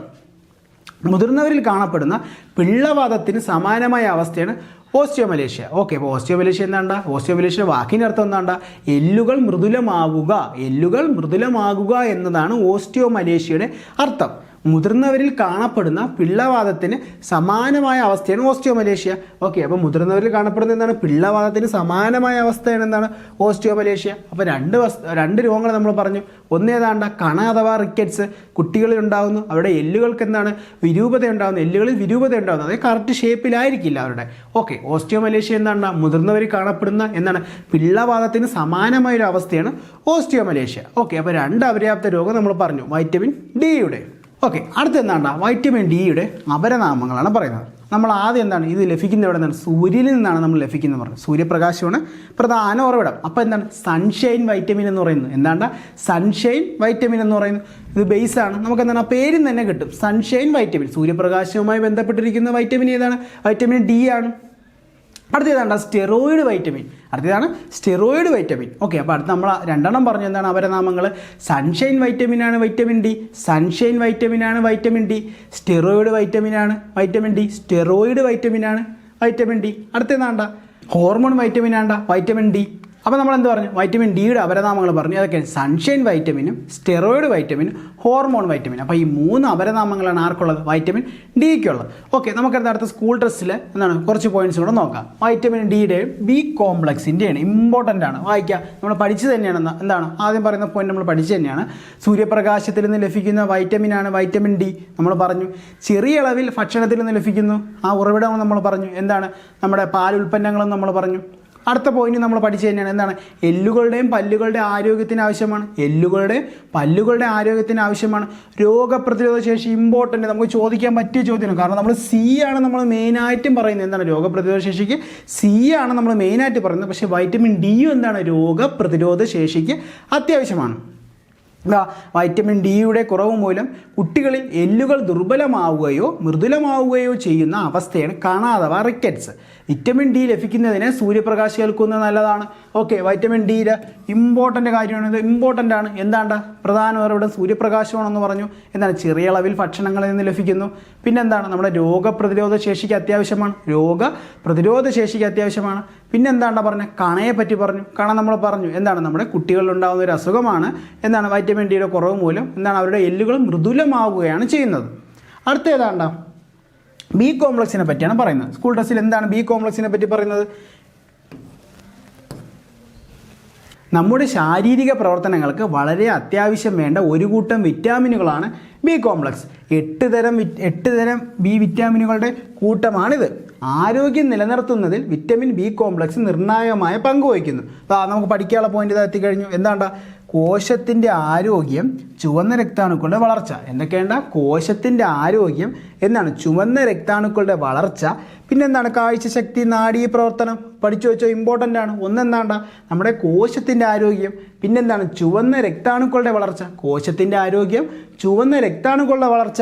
മുതിർന്നവരിൽ കാണപ്പെടുന്ന പിള്ളവാദത്തിന് സമാനമായ അവസ്ഥയാണ് ഓസ്റ്റിയോമലേഷ്യ. ഓക്കെ, അപ്പോൾ ഓസ്റ്റിയോമലേഷ്യ എന്താണ്ട, ഓസ്റ്റിയോമലേഷ്യ വാക്കിൻ്റെ അർത്ഥം എന്താണ്ട, എല്ലുകൾ മൃദുലമാകുക എന്നതാണ് ഓസ്റ്റിയോമലേഷ്യയുടെ അർത്ഥം. മുതിർന്നവരിൽ കാണപ്പെടുന്ന പിള്ളവാദത്തിന് സമാനമായ അവസ്ഥയാണ് ഓസ്റ്റിയോമലേഷ്യ. ഓക്കെ, അപ്പോൾ മുതിർന്നവരിൽ കാണപ്പെടുന്ന എന്താണ്, പിള്ളവാദത്തിന് സമാനമായ അവസ്ഥയാണ് എന്താണ്, ഓസ്റ്റിയോമലേഷ്യ. അപ്പോൾ 2 രോഗങ്ങൾ നമ്മൾ പറഞ്ഞു. ഒന്നേതാണ്ട കണ അഥവാ റിക്കറ്റ്സ് കുട്ടികളിൽ ഉണ്ടാകുന്നു. അവരുടെ എല്ലുകൾക്ക് എന്താണ് വിരൂപത ഉണ്ടാകുന്നു, എല്ലുകളിൽ വിരൂപത ഉണ്ടാകുന്നു, അതായത് കറക്റ്റ് ഷേപ്പിലായിരിക്കില്ല അവരുടെ. ഓക്കെ, ഓസ്റ്റിയോമലേഷ്യ എന്താണ്, മുതിർന്നവരിൽ കാണപ്പെടുന്ന എന്താണ് പിള്ളവാദത്തിന് സമാനമായൊരു അവസ്ഥയാണ് ഓസ്റ്റിയോമലേഷ്യ. ഓക്കെ, അപ്പോൾ 2 അപര്യാപ്ത രോഗം നമ്മൾ പറഞ്ഞു വൈറ്റമിൻ ഡിയുടെ. ഓക്കെ, അടുത്ത എന്താണ്ട വൈറ്റമിൻ ഡിയുടെ അപരനാമങ്ങളാണ് പറയുന്നത്. നമ്മൾ ആദ്യം എന്താണ് ഇത് ലഭിക്കുന്ന ഇവിടെ നിന്നാണ്, സൂര്യനിൽ നിന്നാണ് നമ്മൾ ലഭിക്കുന്നത് പറയുന്നത്. സൂര്യപ്രകാശമാണ് പ്രധാന ഉറവിടം. അപ്പോൾ എന്താണ് സൺഷൈൻ വൈറ്റമിൻ എന്ന് പറയുന്നത്, എന്താണ്ട സൺഷൈൻ വൈറ്റമിൻ എന്ന് പറയുന്നത് ഇത് ബേസാണ്. നമുക്ക് എന്താണ് ആ പേരിൽ തന്നെ കിട്ടും, സൺഷൈൻ വൈറ്റമിൻ. സൂര്യപ്രകാശവുമായി ബന്ധപ്പെട്ടിരിക്കുന്ന വൈറ്റമിൻ ഏതാണ്, വൈറ്റമിൻ ഡി ആണ്. അടുത്തതാണ് സ്റ്റെറോയിഡ് വൈറ്റമിൻ. ഓക്കെ, അപ്പോൾ അടുത്ത് നമ്മൾ 2 പറഞ്ഞു. എന്താണ് അവരനാമങ്ങൾ, സൺഷൈൻ വൈറ്റമിനാണ് വൈറ്റമിൻ ഡി, സ്റ്റെറോയിഡ് വൈറ്റമിനാണ് വൈറ്റമിൻ ഡി. അടുത്തതാണ്ട ഹോർമോൺ വൈറ്റമിനാണ്ട വൈറ്റമിൻ ഡി. അപ്പോൾ നമ്മൾ എന്ത് പറഞ്ഞു, വൈറ്റമിൻ ഡിയുടെ അപരനാമങ്ങൾ പറഞ്ഞു. അതൊക്കെയാണ് സൺഷൈൻ വൈറ്റമിനും സ്റ്റെറോയിഡ് വൈറ്റമിനും ഹോർമോൺ വൈറ്റമിനും. അപ്പോൾ ഈ 3 അപരനാമങ്ങളാണ് ആർക്കുള്ളത്, വൈറ്റമിൻ ഡിക്കുള്ളത്. ഓക്കെ, നമുക്കത് അടുത്ത സ്കൂൾ ടെസ്റ്റിൽ എന്താണ് കുറച്ച് പോയിന്റ്സ് കൂടെ നോക്കാം. വൈറ്റമിൻ ഡിയുടെയും ബി കോംപ്ലക്സിൻ്റെയാണ്, ഇമ്പോർട്ടൻ്റ് ആണ്, വായിക്കാം. നമ്മൾ പഠിച്ചു തന്നെയാണ്. എന്താണ് ആദ്യം പറയുന്ന പോയിന്റ് നമ്മൾ പഠിച്ചു തന്നെയാണ്. സൂര്യപ്രകാശത്തിൽ നിന്ന് ലഭിക്കുന്ന വൈറ്റമിനാണ് വൈറ്റമിൻ ഡി നമ്മൾ പറഞ്ഞു. ചെറിയ അളവിൽ ഭക്ഷണത്തിൽ നിന്ന് ലഭിക്കുന്നു, ആ ഉറവിടം നമ്മൾ പറഞ്ഞു. എന്താണ് നമ്മുടെ പാലുൽപ്പന്നങ്ങളും നമ്മൾ പറഞ്ഞു. അടുത്ത പോയിന്റ് നമ്മൾ പഠിച്ചു തന്നെയാണ്. എന്താണ് എല്ലുകളുടെയും പല്ലുകളുടെ ആരോഗ്യത്തിന് ആവശ്യമാണ്. രോഗപ്രതിരോധ ശേഷി ഇമ്പോർട്ടൻ്റ്, നമുക്ക് ചോദിക്കാൻ പറ്റിയ ചോദ്യമാണ്. കാരണം നമ്മൾ സി ആണ് നമ്മൾ മെയിനായിട്ടും പറയുന്നത്. എന്താണ് രോഗപ്രതിരോധ ശേഷിക്ക് സി ആണ് നമ്മൾ മെയിനായിട്ട് പറയുന്നത്. പക്ഷേ വൈറ്റമിൻ ഡിയും എന്താണ് രോഗപ്രതിരോധ ശേഷിക്ക് അത്യാവശ്യമാണ്. വൈറ്റമിൻ ഡിയുടെ കുറവ് മൂലം കുട്ടികളിൽ എല്ലുകൾ ദുർബലമാവുകയോ മൃദുലമാവുകയോ ചെയ്യുന്ന അവസ്ഥയാണ് കണ അഥവാ റിക്കറ്റ്സ്. വിറ്റമിൻ ഡി ലഭിക്കുന്നതിന് സൂര്യപ്രകാശം ഏൽക്കുന്നത് നല്ലതാണ്. ഓക്കെ, വൈറ്റമിൻ ഡിയുടെ ഇമ്പോർട്ടൻ്റ് കാര്യമാണ്, ഇത് ഇമ്പോർട്ടൻ്റ് ആണ്. എന്താണ്ട പ്രധാന ഉറവിടം സൂര്യപ്രകാശമാണെന്ന് പറഞ്ഞു. എന്താണ് ചെറിയ അളവിൽ ഭക്ഷണങ്ങളിൽ നിന്ന് ലഭിക്കുന്നു. പിന്നെന്താണ് നമ്മുടെ രോഗപ്രതിരോധ ശേഷിക്ക് അത്യാവശ്യമാണ്. പിന്നെന്താണ്ട പറഞ്ഞത്, കണയെ പറ്റി പറഞ്ഞു. കണ നമ്മൾ പറഞ്ഞു എന്താണ് നമ്മുടെ കുട്ടികളിൽ ഉണ്ടാകുന്ന ഒരു അസുഖമാണ്. എന്താണ് വൈറ്റമിൻ ഡിയുടെ കുറവ് മൂലം എന്താണ് അവരുടെ എല്ലുകൾ മൃദുലമാവുകയാണ് ചെയ്യുന്നത്. അടുത്ത ഏതാണ്ട ബി കോംപ്ലക്സിനെ പറ്റിയാണ് പറയുന്നത്. സ്കൂൾ ടെസ്റ്റിൽ എന്താണ് ബി കോംപ്ലക്സിനെ പറ്റി പറയുന്നത്, നമ്മുടെ ശാരീരിക പ്രവർത്തനങ്ങൾക്ക് വളരെ അത്യാവശ്യം വേണ്ട ഒരു കൂട്ടം വിറ്റാമിനുകളാണ് ബി കോംപ്ലക്സ്. 8 തരം ബി വിറ്റാമിനുകളുടെ കൂട്ടമാണിത്. ആരോഗ്യം നിലനിർത്തുന്നതിൽ വിറ്റമിൻ ബി കോംപ്ലക്സ് നിർണായകമായ പങ്ക് വഹിക്കുന്നു. നമുക്ക് പഠിക്കാനുള്ള പോയിന്റ് ഇത് എത്തിക്കഴിഞ്ഞു. എന്താണ്ട കോശത്തിൻ്റെ ആരോഗ്യം, ചുവന്ന രക്താണുക്കളുടെ വളർച്ച. എന്തൊക്കെയുണ്ട? കോശത്തിൻ്റെ ആരോഗ്യം എന്നാണ്, ചുവന്ന രക്താണുക്കളുടെ വളർച്ച, പിന്നെന്താണ് കാഴ്ചശക്തി, നാഡീ പ്രവർത്തനം. പഠിച്ചു വെച്ചോ, ഇമ്പോർട്ടൻ്റ് ആണ്. ഒന്നെന്താണ്ട നമ്മുടെ കോശത്തിൻ്റെ ആരോഗ്യം, പിന്നെന്താണ് ചുവന്ന രക്താണുക്കളുടെ വളർച്ച. കോശത്തിൻ്റെ ആരോഗ്യം, ചുവന്ന രക്താണുക്കളുടെ വളർച്ച,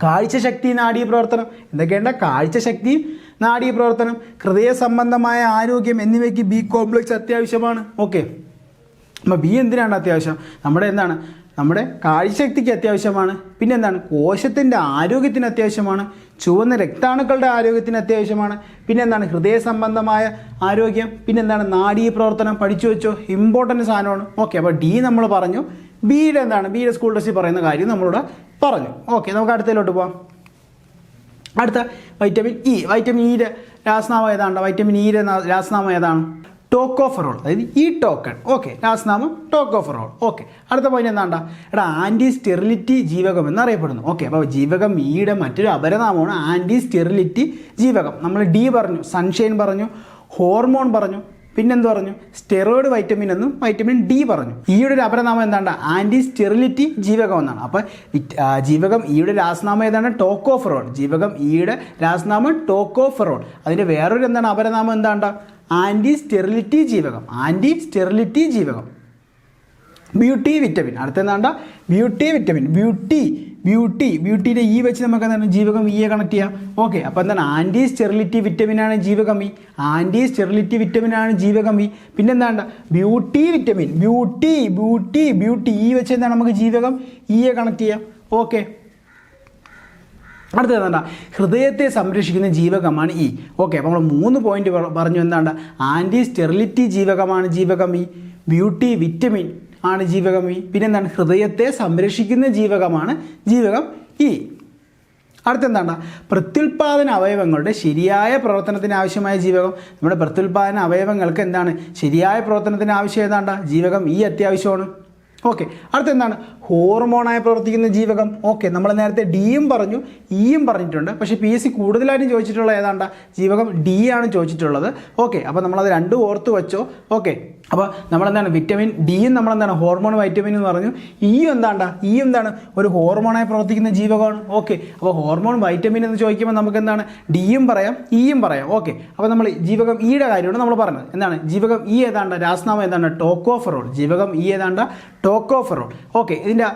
കാഴ്ചശക്തി, നാഡീപ്രവർത്തനം. എന്തൊക്കെയുണ്ട്? കാഴ്ചശക്തിയും നാഡീപ്രവർത്തനം. ഹൃദയ സംബന്ധമായ ആരോഗ്യം എന്നിവയ്ക്ക് ബി കോംപ്ലക്സ് അത്യാവശ്യമാണ്. ഓക്കെ, അപ്പോൾ ബി എന്തിനാണ് അത്യാവശ്യം? നമ്മുടെ കാഴ്ചശക്തിക്ക് അത്യാവശ്യമാണ്. പിന്നെ എന്താണ്? കോശത്തിൻ്റെ ആരോഗ്യത്തിന് അത്യാവശ്യമാണ്. ചുവന്ന രക്താണുക്കളുടെ ആരോഗ്യത്തിന് അത്യാവശ്യമാണ്. പിന്നെ എന്താണ്? ഹൃദയ സംബന്ധമായ ആരോഗ്യം. പിന്നെ എന്താണ്? നാഡീപ്രവർത്തനം. പഠിച്ചു വെച്ചോ, ഇമ്പോർട്ടൻ്റ് സാധനമാണ്. ഓക്കെ, അപ്പോൾ ഡി നമ്മൾ പറഞ്ഞു. ബിയുടെ എന്താണ്? ബിയുടെ സ്കൂൾ ടെസ്റ്റിൽ പറയുന്ന കാര്യം നമ്മളിവിടെ പറഞ്ഞു. ഓക്കെ, നമുക്ക് അടുത്തതിലോട്ട് പോവാം. അടുത്ത വൈറ്റമിൻ ഇ. വൈറ്റമിൻ ഇയുടെ രാസനാമം ഏതാണ്? വൈറ്റമിൻ ഇയുടെ രാസനാമം ഏതാണ്? ടോക്കോഫെറോൾ, അതായത് ഈ ടോക്കൺ. ഓക്കെ, രാസനാമം ടോക്കോഫെറോൾ. ഓക്കെ, അടുത്ത പോയിന്റ് എന്താണ്ടാ? ആൻറ്റി സ്റ്റെറിലിറ്റി ജീവകം എന്നറിയപ്പെടുന്നു. ഓക്കെ, അപ്പോൾ ജീവകം ഇയുടെ മറ്റൊരു അപരനാമമാണ് ആൻറ്റി സ്റ്റെറിലിറ്റി ജീവകം. നമ്മൾ ഡി പറഞ്ഞു, സൺഷൈൻ പറഞ്ഞു, ഹോർമോൺ പറഞ്ഞു, പിന്നെന്ത് പറഞ്ഞു? സ്റ്റെറോയിഡ് വൈറ്റമിൻ എന്നും വൈറ്റമിൻ ഡി പറഞ്ഞു. ഈയുടെ ഒരു അപരനാമം എന്താണ്ട? ആൻറ്റി സ്റ്റെറിലിറ്റി ജീവകം എന്നാണ്. അപ്പോൾ ജീവകം ഈയുടെ രാസനാമം ഏതാണ്? ടോക്കോഫെറോൾ. ജീവകം ഈയുടെ രാസനാമം ടോക്കോഫെറോൾ. അതിൻ്റെ വേറൊരു എന്താണ് അപരനാമം? എന്താണ്ട? ആൻറ്റി സ്റ്റെറിലിറ്റി ജീവകം. ആൻറ്റി സ്റ്റെറിലിറ്റി ജീവകം. Beauty vitamin. അടുത്തെന്താണ്ട? Beauty vitamin. ബ്യൂട്ടിയുടെ ഈ വെച്ച് നമുക്ക് എന്താണ് ജീവകം ഇയെ കണക്ട് ചെയ്യാം. ഓക്കെ, അപ്പോൾ എന്താണ്? ആൻറ്റി സ്റ്റെറിലിറ്റി വിറ്റമിനാണ് ജീവകം ഇ. ആൻറ്റി സ്റ്റെറിലിറ്റി വിറ്റമിനാണ് ജീവകം ഇ. പിന്നെന്താണ്ട? Beauty vitamin. ബ്യൂട്ടി ഈ വെച്ച് എന്താണ് നമുക്ക് ജീവകം ഇയെ കണക്ട് ചെയ്യാം. ഓക്കെ, അടുത്തത് എന്താ? ഹൃദയത്തെ സംരക്ഷിക്കുന്ന ജീവകമാണ് ഇ. ഓക്കെ, അപ്പോൾ നമ്മൾ 3 പോയിന്റ് പറഞ്ഞു. എന്താണ്ട? ആൻറ്റി സ്റ്റെറിലിറ്റി ജീവകമാണ് ജീവകം ഇ, ബ്യൂട്ടി വിറ്റമിൻ ആണ് ജീവകം ഇ, പിന്നെന്താണ്? ഹൃദയത്തെ സംരക്ഷിക്കുന്ന ജീവകമാണ് ജീവകം ഇ. അടുത്തെന്താണ്? പ്രത്യുൽപാദന അവയവങ്ങളുടെ ശരിയായ പ്രവർത്തനത്തിന് ആവശ്യമായ ജീവകം. നമ്മുടെ പ്രത്യുൽപാദന അവയവങ്ങൾക്ക് എന്താണ് ശരിയായ പ്രവർത്തനത്തിന് ആവശ്യം? ഏതാണ്ട? ജീവകം ഇ അത്യാവശ്യമാണ്. ഓക്കെ, അടുത്തെന്താണ്? ഹോർമോണായി പ്രവർത്തിക്കുന്ന ജീവകം. ഓക്കെ, നമ്മൾ നേരത്തെ ഡിയും പറഞ്ഞു, ഇയും പറഞ്ഞിട്ടുണ്ട്. പക്ഷേ PSC കൂടുതലായിട്ടും ചോദിച്ചിട്ടുള്ള ഏതാണ്ട? ജീവകം ഡി ആണ് ചോദിച്ചിട്ടുള്ളത്. ഓക്കെ, അപ്പോൾ നമ്മളത് രണ്ടും ഓർത്ത് വെച്ചോ. ഓക്കെ, അപ്പോൾ നമ്മളെന്താണ്? വിറ്റമിൻ ഡിയും നമ്മളെന്താണ്? ഹോർമോൺ വൈറ്റമിൻ എന്ന് പറഞ്ഞു. ഇയും എന്താണ്? ഒരു ഹോർമോണായി പ്രവർത്തിക്കുന്ന ജീവകമാണ്. ഓക്കെ, അപ്പോൾ ഹോർമോൺ വൈറ്റമിൻ എന്ന് ചോദിക്കുമ്പോൾ നമുക്ക് എന്താണ്? ഡിയും പറയാം, ഇയും പറയാം. ഓക്കെ, അപ്പോൾ നമ്മൾ ജീവകം ഇയുടെ കാര്യമാണ് നമ്മൾ പറഞ്ഞത്. എന്താണ്? ജീവകം ഇ ഏതാണ്ട്? രാസനാമം ഏതാണ്ട്? ടോക്കോഫെറോൾ. ജീവകം ഇ ഏതാണ്ട്? ടോക്കോഫെറോൾ. ഓക്കെ, ഇതിൻ്റെ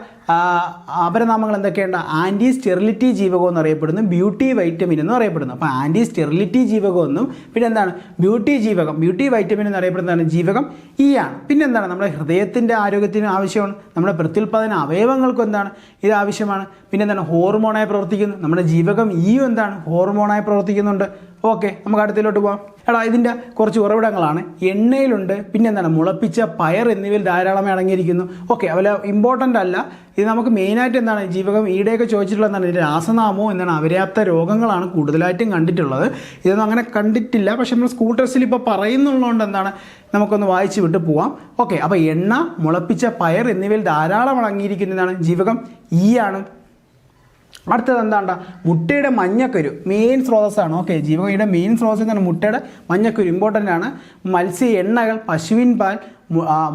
അപരനാമങ്ങൾ എന്തൊക്കെയുണ്ട്? ആൻറ്റി സ്റ്റെറിലിറ്റി ജീവകം എന്നറിയപ്പെടുന്നു, ബ്യൂട്ടി വൈറ്റമിൻ എന്നും അറിയപ്പെടുന്നു. അപ്പോൾ ആൻറ്റി സ്റ്റെറിലിറ്റി ജീവകം എന്നും പിന്നെ എന്താണ്? ബ്യൂട്ടി വൈറ്റമിൻ എന്നറിയപ്പെടുന്നതാണ് ജീവകം ഇ ആണ്. പിന്നെ എന്താണ്? നമ്മുടെ ഹൃദയത്തിൻ്റെ ആരോഗ്യത്തിന് ആവശ്യമാണ്. നമ്മുടെ പ്രത്യുൽപാദന അവയവങ്ങൾക്കും എന്താണ്? ഇത് ആവശ്യമാണ്. പിന്നെ എന്താണ്? ഹോർമോണായി പ്രവർത്തിക്കുന്നു. നമ്മുടെ ജീവകം ഇയും എന്താണ്? ഹോർമോണായി പ്രവർത്തിക്കുന്നുണ്ട്. ഓക്കെ, നമുക്ക് അടുത്തിലോട്ട് പോകാം. ഇതിൻ്റെ കുറച്ച് ഉറവിടങ്ങളാണ്. എണ്ണയിലുണ്ട്, പിന്നെ എന്താണ്? മുളപ്പിച്ച പയർ എന്നിവയിൽ ധാരാളമായി അടങ്ങിയിരിക്കുന്നു. ഓക്കെ, അതുപോലെ ഇമ്പോർട്ടൻ്റ് അല്ല. ഇത് നമുക്ക് മെയിനായിട്ട് എന്താണ്? ജീവകം ഈടെയൊക്കെ ചോദിച്ചിട്ടുള്ള എന്താണ്? ഇതിൻ്റെ രാസനാമവും എന്താണ്? അപര്യാപ്ത രോഗങ്ങളാണ് കൂടുതലായിട്ടും കണ്ടിട്ടുള്ളത്. ഇതൊന്നും അങ്ങനെ കണ്ടിട്ടില്ല, പക്ഷെ നമ്മൾ സ്കൂൾ ടെസ്റ്റിൽ ഇപ്പോൾ പറയുന്നുള്ളതുകൊണ്ട് എന്താണ്? നമുക്കൊന്ന് വായിച്ച് വിട്ട് പോവാം. ഓക്കെ, അപ്പോൾ എണ്ണ, മുളപ്പിച്ച പയർ എന്നിവയിൽ ധാരാളം അടങ്ങിയിരിക്കുന്നതാണ് ജീവകം ഇ ആണ്. അടുത്തത് എന്താണ്ട? മുട്ടയുടെ മഞ്ഞക്കരു മെയിൻ സ്രോതസ്സാണ്. ഓക്കെ, ജീവകയുടെ മെയിൻ സ്രോതസ് എന്താണ്? മുട്ടയുടെ മഞ്ഞക്കരു ഇമ്പോർട്ടൻ്റ് ആണ്. മത്സ്യ എണ്ണകൾ, പശുവിൻ പാൽ,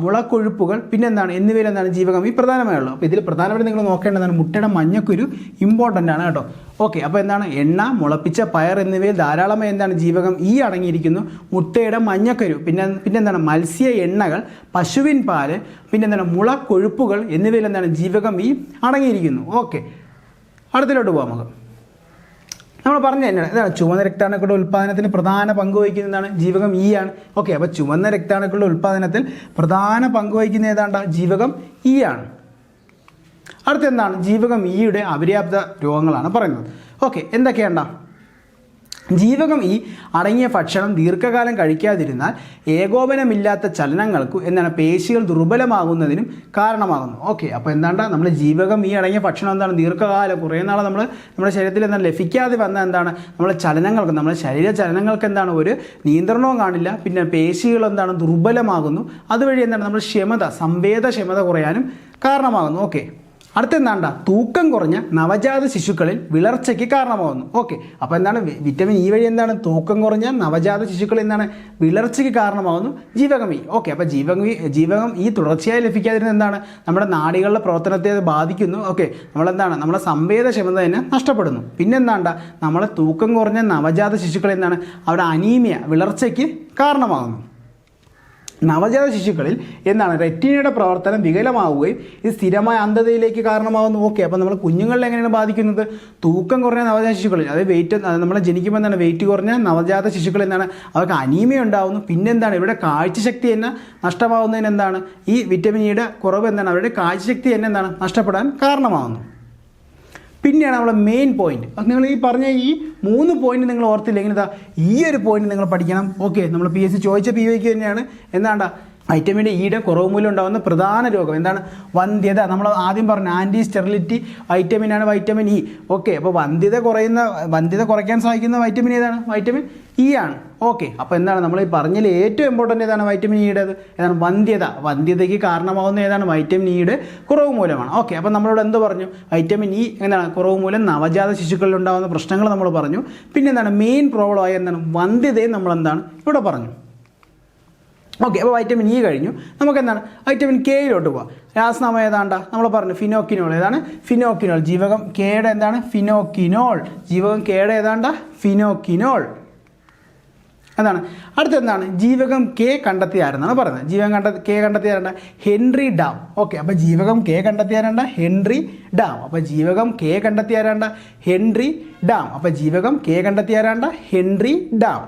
മുളക്കൊഴുപ്പുകൾ പിന്നെന്താണ്? എന്നിവയിൽ എന്താണ്? ജീവകം ഈ പ്രധാനമായുള്ളൂ. അപ്പോൾ ഇതിൽ പ്രധാനമായിട്ട് നിങ്ങൾ നോക്കേണ്ടതാണ് മുട്ടയുടെ മഞ്ഞക്കുരു ഇമ്പോർട്ടൻ്റ് ആണ് കേട്ടോ. ഓക്കെ, അപ്പോൾ എന്താണ്? എണ്ണ, മുളപ്പിച്ച പയർ എന്നിവയിൽ ധാരാളമായി എന്താണ്? ജീവകം ഇ അടങ്ങിയിരിക്കുന്നു. മുട്ടയുടെ മഞ്ഞക്കരു, പിന്നെന്താണ്? മത്സ്യ എണ്ണകൾ, പശുവിൻ പാല്, പിന്നെന്താണ്? മുളക്കൊഴുപ്പുകൾ എന്നിവയിൽ എന്താണ്? ജീവകം ഇ അടങ്ങിയിരിക്കുന്നു. ഓക്കെ, അടുത്തിലോട്ട് പോകാം. നമുക്ക് നമ്മൾ പറഞ്ഞു തന്നെയാണ് ഇതാണ് ചുവന്ന രക്താണുക്കളുടെ ഉൽപ്പാദനത്തിന് പ്രധാന പങ്ക് വഹിക്കുന്നതാണ് ജീവകം ഇ ആണ്. ഓക്കെ, അപ്പോൾ ചുവന്ന രക്താണുക്കളുടെ ഉൽപ്പാദനത്തിൽ പ്രധാന പങ്ക് വഹിക്കുന്ന ഏതാണ്ട? ജീവകം ഇ ആണ്. അടുത്തെന്താണ്? ജീവകം ഇയുടെ അപര്യാപ്ത രോഗങ്ങളാണ് പറയുന്നത്. ഓക്കെ, എന്തൊക്കെയാണ്ട? ജീവകം ഇ അടങ്ങിയ ഭക്ഷണം ദീർഘകാലം കഴിക്കാതിരുന്നാൽ ഏകോപനമില്ലാത്ത ചലനങ്ങൾക്ക് എന്താണ്? പേശികൾ ദുർബലമാകുന്നതിനും കാരണമാകുന്നു. ഓക്കെ, അപ്പോൾ എന്താണ്ട? നമ്മൾ ജീവകം ഇ അടങ്ങിയ ഭക്ഷണം എന്താണ്? ദീർഘകാലം കുറേ നാൾ നമ്മുടെ ശരീരത്തിൽ എന്താണ് ലഭിക്കാതെ വന്ന എന്താണ്? നമ്മുടെ ചലനങ്ങൾക്ക്, നമ്മുടെ ശരീര ചലനങ്ങൾക്ക് എന്താണ്? ഒരു നിയന്ത്രണവും കാണില്ല. പിന്നെ പേശികൾ എന്താണ്? ദുർബലമാകുന്നു. അതുവഴി എന്താണ്? നമ്മുടെ സംവേദക്ഷമത കുറയാനും കാരണമാകുന്നു. ഓക്കെ, അടുത്ത എന്താണ്ട തൂക്കം കുറഞ്ഞ നവജാത ശിശുക്കളിൽ വിളർച്ചയ്ക്ക് കാരണമാകുന്നു. ഓക്കെ, അപ്പോൾ എന്താണ് വിറ്റമിൻ ഇ വഴി എന്താണ് തൂക്കം കുറഞ്ഞ നവജാത ശിശുക്കളിൽ എന്താണ് വിളർച്ചയ്ക്ക് കാരണമാകുന്നു ജീവകം ഇ. ഓക്കെ, അപ്പോൾ ജീവകം ഇ തുടർച്ചയായി ലഭിക്കാതിരുന്ന എന്താണ് നമ്മുടെ നാഡികളുടെ പ്രവർത്തനത്തെ അത് ബാധിക്കുന്നു. ഓക്കെ, നമ്മളെന്താണ് നമ്മളെ സംവേദനക്ഷമത തന്നെ നഷ്ടപ്പെടുന്നു. പിന്നെന്താണ്ട നമ്മളെ തൂക്കം കുറഞ്ഞ നവജാത ശിശുക്കളിൽ എന്താണ് അവിടെ അനീമിയ വിളർച്ചയ്ക്ക് കാരണമാകുന്നു. നവജാത ശിശുക്കളിൽ എന്താണ് റെറ്റിനയുടെ പ്രവർത്തനം വികലമാവുകയും ഇത് സ്ഥിരമായ അന്ധതയിലേക്ക് കാരണമാകുന്നു. ഓക്കെ, അപ്പോൾ നമ്മൾ കുഞ്ഞുങ്ങളിൽ എങ്ങനെയാണ് ബാധിക്കുന്നത്? തൂക്കം കുറഞ്ഞ നവജാത ശിശുക്കളിൽ, വെയിറ്റ് നമ്മൾ ജനിക്കുമ്പോൾ എന്താണ് വെയിറ്റ് കുറഞ്ഞ നവജാത ശിശുക്കളിൽ എന്താണ് അവർക്ക് അനീമിയ ഉണ്ടാകുന്നു. പിന്നെന്താണ് ഇവിടെ കാഴ്ചശക്തി തന്നെ നഷ്ടമാകുന്നതിന് എന്താണ് ഈ വിറ്റമിൻ ഇയുടെ കുറവ് എന്താണ് അവരുടെ കാഴ്ചശക്തി തന്നെ എന്താണ് നഷ്ടപ്പെടാൻ കാരണമാകുന്നു. പിന്നെയാണ് നമ്മളെ മെയിൻ പോയിന്റ്. നിങ്ങൾ ഈ പറഞ്ഞ ഈ 3 പോയിന്റ് നിങ്ങൾ ഓർത്തില്ലെങ്കിൽ ഇതാ ഈ ഒരു പോയിന്റ് നിങ്ങൾ പഠിക്കണം. ഓക്കെ, നമ്മൾ PSC ചോദിച്ച PYQ തന്നെയാണ്. എന്താണ്ടാ വൈറ്റമിൻ ഇയുടെ കുറവ് മൂലം ഉണ്ടാകുന്ന പ്രധാന രോഗം എന്താണ്? വന്ധ്യത. നമ്മൾ ആദ്യം പറഞ്ഞു ആൻറ്റി സ്റ്റെറിലിറ്റി വൈറ്റമിനാണ് വൈറ്റമിൻ ഇ. ഓക്കെ, അപ്പോൾ വന്ധ്യത കുറയ്ക്കാൻ സഹായിക്കുന്ന വൈറ്റമിൻ ഏതാണ്? വൈറ്റമിൻ ഇ ആണ്. ഓക്കെ, അപ്പോൾ എന്താണ് നമ്മൾ ഈ പറഞ്ഞതിൽ ഏറ്റവും ഇമ്പോർട്ടൻ്റ് ഏതാണ്? വൈറ്റമിൻ ഇയുടേത് ഏതാണ്? വന്ധ്യതയ്ക്ക് കാരണമാകുന്ന ഏതാണ്? വൈറ്റമിൻ ഇയുടെ കുറവ് മൂലമാണ്. ഓക്കെ, അപ്പോൾ നമ്മളോട് എന്ത് പറഞ്ഞു? വൈറ്റമിൻ ഇ എന്താണ് കുറവ് മൂലം നവജാത ശിശുക്കളിൽ ഉണ്ടാകുന്ന പ്രശ്നങ്ങൾ നമ്മൾ പറഞ്ഞു. പിന്നെ എന്താണ് മെയിൻ പ്രോബ്ലം ആയ എന്താണ് വന്ധ്യതയും നമ്മളെന്താണ് ഇവിടെ പറഞ്ഞു. ഓക്കെ, അപ്പോൾ വൈറ്റമിൻ ഇ കഴിഞ്ഞു. നമുക്ക് എന്താണ് വൈറ്റമിൻ കെയിലോട്ട് പോവാം. രാസനാമം ഏതാണ്ട നമ്മൾ പറഞ്ഞു ഫിനോക്കിനോൾ. ഏതാണ്? ഫിനോക്കിനോൾ. ജീവകം കെയുടെ എന്താണ്? ഫിനോക്കിനോൾ. ജീവകം കെയുടെ ഏതാണ്ട? ഫിനോക്കിനോൾ എന്താണ്? അടുത്തെന്താണ്? ജീവകം കെ കണ്ടെത്തിയാരെന്നാണ് പറയുന്നത്. കെ കണ്ടെത്തിയാരണ്ട? Henrik Dam. ഓക്കെ, അപ്പോൾ ജീവകം കെ കണ്ടെത്തിയാരണ്ട? Henrik dam. അപ്പോൾ ജീവകം കെ കണ്ടെത്തിയാരണ്ട? Henrik dam. അപ്പോൾ ജീവകം കെ കണ്ടെത്തിയാരണ്ട? Henrik dam.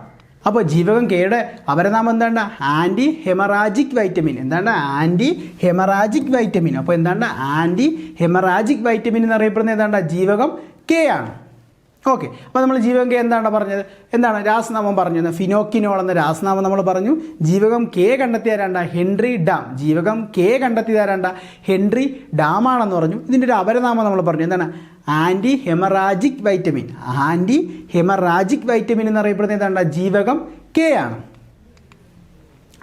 അപ്പോൾ ജീവകം കെയുടെ അപരനാമം എന്താണ്? Anti haemorrhagic vitamin. എന്താണ്? Anti haemorrhagic vitamin. അപ്പോൾ എന്താണ്? ആൻറ്റി ഹെമറാജിക് വൈറ്റമിൻ എന്നറിയപ്പെടുന്നത് ഏതാണ്ട്? ജീവകം കെ ആണ്. ഓക്കെ, അപ്പോൾ നമ്മൾ ജീവകം കെ എന്താണ് പറഞ്ഞത്? എന്താണ് രാസനാമം പറഞ്ഞത്? ഫിനോക്കിനോൾ എന്ന രാസനാമം നമ്മൾ പറഞ്ഞു. ജീവകം കെ കണ്ടെത്തിയാരണ്ട? Henrik Dam. ജീവകം കെ കണ്ടെത്തിയാരണ്ട? ഹെൻറി ഡാം ആണെന്ന് പറഞ്ഞു. ഇതിൻ്റെ ഒരു അപരനാമം നമ്മൾ പറഞ്ഞു. എന്താണ്? Anti haemorrhagic vitamin. Anti haemorrhagic vitamin എന്നറിയപ്പെടുന്നത് ഏതാണ്ട? ജീവകം കെ ആണ്.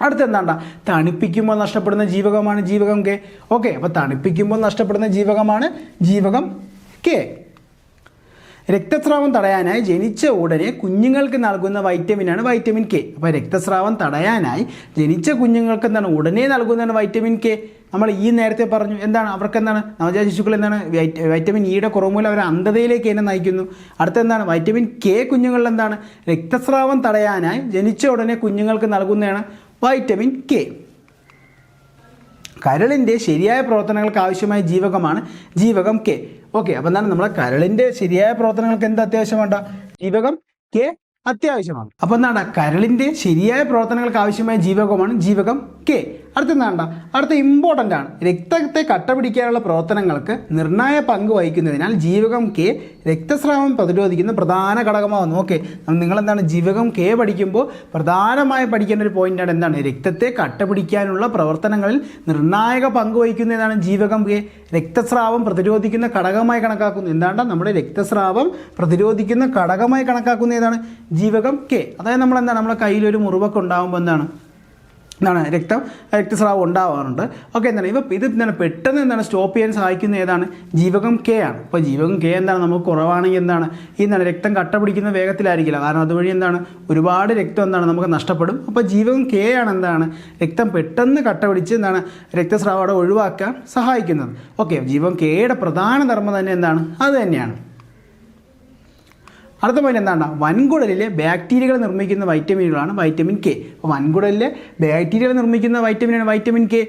അടുത്തെന്താണ്ട? തണുപ്പിക്കുമ്പോൾ നഷ്ടപ്പെടുന്ന ജീവകമാണ് ജീവകം കെ. ഓക്കെ, അപ്പോൾ തണുപ്പിക്കുമ്പോൾ നഷ്ടപ്പെടുന്ന ജീവകമാണ് ജീവകം കെ. രക്തസ്രാവം തടയാനായി ജനിച്ച ഉടനെ കുഞ്ഞുങ്ങൾക്ക് നൽകുന്ന വൈറ്റമിനാണ് വൈറ്റമിൻ കെ. അപ്പോൾ രക്തസ്രാവം തടയാനായി ജനിച്ച കുഞ്ഞുങ്ങൾക്ക് എന്താണ് ഉടനെ നൽകുന്നതാണ് വൈറ്റമിൻ കെ. നമ്മൾ ഈ നേരത്തെ പറഞ്ഞു എന്താണ് അവർക്ക് എന്താണ് നവജാത ശിശുക്കൾ എന്താണ് വൈറ്റമിൻ ഇയുടെ കുറവ് മൂലം അവർ അന്ധതയിലേക്ക് തന്നെ നയിക്കുന്നു. അടുത്തെന്താണ്? വൈറ്റമിൻ കെ കുഞ്ഞുങ്ങളിൽ എന്താണ് രക്തസ്രാവം തടയാനായി ജനിച്ച ഉടനെ കുഞ്ഞുങ്ങൾക്ക് നൽകുന്നതാണ് വൈറ്റമിൻ കെ. കരളിൻ്റെ ശരിയായ പ്രവർത്തനങ്ങൾക്ക് ആവശ്യമായ ജീവകമാണ് ജീവകം കെ. ഓക്കെ, അപ്പോൾ എന്താണ് നമ്മളെ കരളിൻ്റെ ശരിയായ പ്രവർത്തനങ്ങൾക്ക് എന്ത് അത്യാവശ്യമാണ്? ജീവകം കെ അത്യാവശ്യമാണ്. അപ്പോൾ എന്താണ് കരളിൻ്റെ ശരിയായ പ്രവർത്തനങ്ങൾക്ക് ആവശ്യമായ ജീവകമാണ് ജീവകം കെ. അടുത്ത ഇമ്പോർട്ടൻ്റ് ആണ്. രക്തത്തെ കട്ട പിടിക്കാനുള്ള പ്രവർത്തനങ്ങൾക്ക് നിർണായക പങ്ക് വഹിക്കുന്നതിനാൽ ജീവകം കെ രക്തസ്രാവം പ്രതിരോധിക്കുന്ന പ്രധാന ഘടകമാകുന്നു. ഓക്കെ, നിങ്ങളെന്താണ് ജീവകം കെ പഠിക്കുമ്പോൾ പ്രധാനമായി പഠിക്കേണ്ട ഒരു പോയിന്റാണ് എന്താണ് രക്തത്തെ കട്ട പിടിക്കാനുള്ള പ്രവർത്തനങ്ങളിൽ നിർണായക പങ്ക് വഹിക്കുന്നതാണ് ജീവകം കെ. രക്തസ്രാവം പ്രതിരോധിക്കുന്ന ഘടകമായി കണക്കാക്കുന്നു. എന്താണ് നമ്മുടെ രക്തസ്രാവം പ്രതിരോധിക്കുന്ന ഘടകമായി കണക്കാക്കുന്ന ഏതാണ്? ജീവകം കെ. അതായത് നമ്മളെന്താണ് നമ്മളെ കയ്യിലൊരു മുറിവൊക്കെ ഉണ്ടാകുമ്പോൾ എന്താണ് രക്തസ്രാവം ഉണ്ടാവാറുണ്ട്. ഓക്കെ, എന്താണ് ഇത് എന്താണ് പെട്ടെന്ന് എന്താണ് സ്റ്റോപ്പ് ചെയ്യാൻ സഹായിക്കുന്ന ഏതാണ്? ജീവകം കെ ആണ്. അപ്പോൾ ജീവകം കെ എന്താണ് നമുക്ക് കുറവാണെങ്കിൽ എന്താണ് രക്തം കട്ട പിടിക്കുന്ന വേഗത്തിലായിരിക്കില്ല. കാരണം അതുവഴി എന്താണ് ഒരുപാട് രക്തം എന്താണ് നമുക്ക് നഷ്ടപ്പെടും. അപ്പോൾ ജീവകം കെ ആണ് എന്താണ് രക്തം പെട്ടെന്ന് കട്ട പിടിച്ച് എന്താണ് രക്തസ്രാവം അവിടെ ഒഴിവാക്കാൻ സഹായിക്കുന്നത്. ഓക്കെ, ജീവകം കെയുടെ പ്രധാന ധർമ്മം തന്നെ എന്താണ്? അത് തന്നെയാണ്. അടുത്ത പോയിന്റ് എന്താണ്? വൻകുടലിലെ ബാക്ടീരിയകൾ നിർമ്മിക്കുന്ന വൈറ്റമിനുകളാണ് വൈറ്റമിൻ കെ. അപ്പോൾ വൻകുടലിലെ ബാക്ടീരിയകൾ നിർമ്മിക്കുന്ന വൈറ്റമിനാണ് വൈറ്റമിൻ കെ.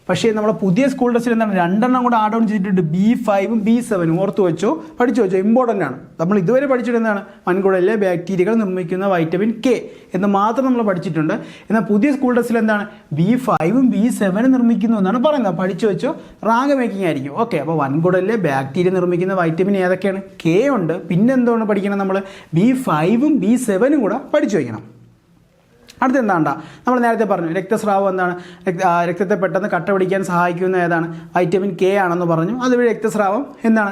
പക്ഷേ നമ്മളെ പുതിയ സ്കൂൾ ടെസ്റ്റിൽ എന്താണ് 2 കൂടെ ആഡ് ഓൺ ചെയ്തിട്ടുണ്ട്. B5 B7 ഓർത്ത് വെച്ചോ, പഠിച്ചു വെച്ചോ, ഇമ്പോർട്ടൻ്റ് ആണ്. നമ്മൾ ഇതുവരെ പഠിച്ചിട്ട് എന്താണ് വൻകുടലിലെ ബാക്ടീരിയകൾ നിർമ്മിക്കുന്ന വൈറ്റമിൻ കെ എന്ന് മാത്രം നമ്മൾ പഠിച്ചിട്ടുണ്ട്. എന്നാൽ പുതിയ സ്കൂൾ ടെസ്റ്റിൽ എന്താണ് B5 B7 നിർമ്മിക്കുന്നു എന്നാണ് പറയുന്നത്. പഠിച്ചു വെച്ചോ, റാങ്ക് മേക്കിംഗ് ആയിരിക്കും. ഓക്കെ, അപ്പോൾ വൻകുടലിലെ ബാക്ടീരിയ നിർമ്മിക്കുന്ന വൈറ്റമിൻ ഏതൊക്കെയാണ്? കെ ഉണ്ട്. പിന്നെ എന്താണ് പഠിക്കണം? നമ്മൾ B5 B7 കൂടെ പഠിച്ചു വയ്ക്കണം. അടുത്തെന്താണ്ടാ നമ്മൾ നേരത്തെ പറഞ്ഞു രക്തസ്രാവം എന്താണ് രക്തത്തെ പെട്ടെന്ന് കട്ട പിടിക്കാൻ സഹായിക്കുന്ന ഏതാണ്? വൈറ്റമിൻ കെ ആണെന്ന് പറഞ്ഞു. അതുവഴി രക്തസ്രാവം എന്താണ്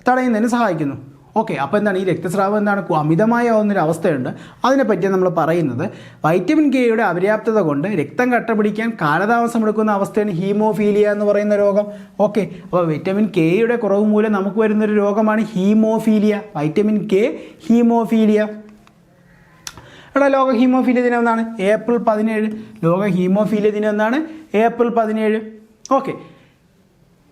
തടയുന്നതിന് സഹായിക്കുന്നു. ഓക്കെ, അപ്പോൾ എന്താണ് ഈ രക്തസ്രാവം എന്താണ് അമിതമായ ആവുന്നൊരു അവസ്ഥയുണ്ട്. അതിനെപ്പറ്റിയാണ് നമ്മൾ പറയുന്നത്. വൈറ്റമിൻ കെയുടെ അപര്യാപ്തത കൊണ്ട് രക്തം കട്ട പിടിക്കാൻ കാലതാമസം എടുക്കുന്ന അവസ്ഥയാണ് ഹീമോഫീലിയ എന്ന് പറയുന്ന രോഗം. ഓക്കെ, അപ്പോൾ വിറ്റമിൻ കെയുടെ കുറവ് മൂലം നമുക്ക് വരുന്നൊരു രോഗമാണ് ഹീമോഫീലിയ. Vitamin K, haemophilia. ലോക ഹീമോഫീലിയ ദിനം എന്നാണ് ഏപ്രിൽ 17. ലോക ഹീമോഫീലിയ ദിനം എന്നാണ് ഏപ്രിൽ 17. ഓക്കെ,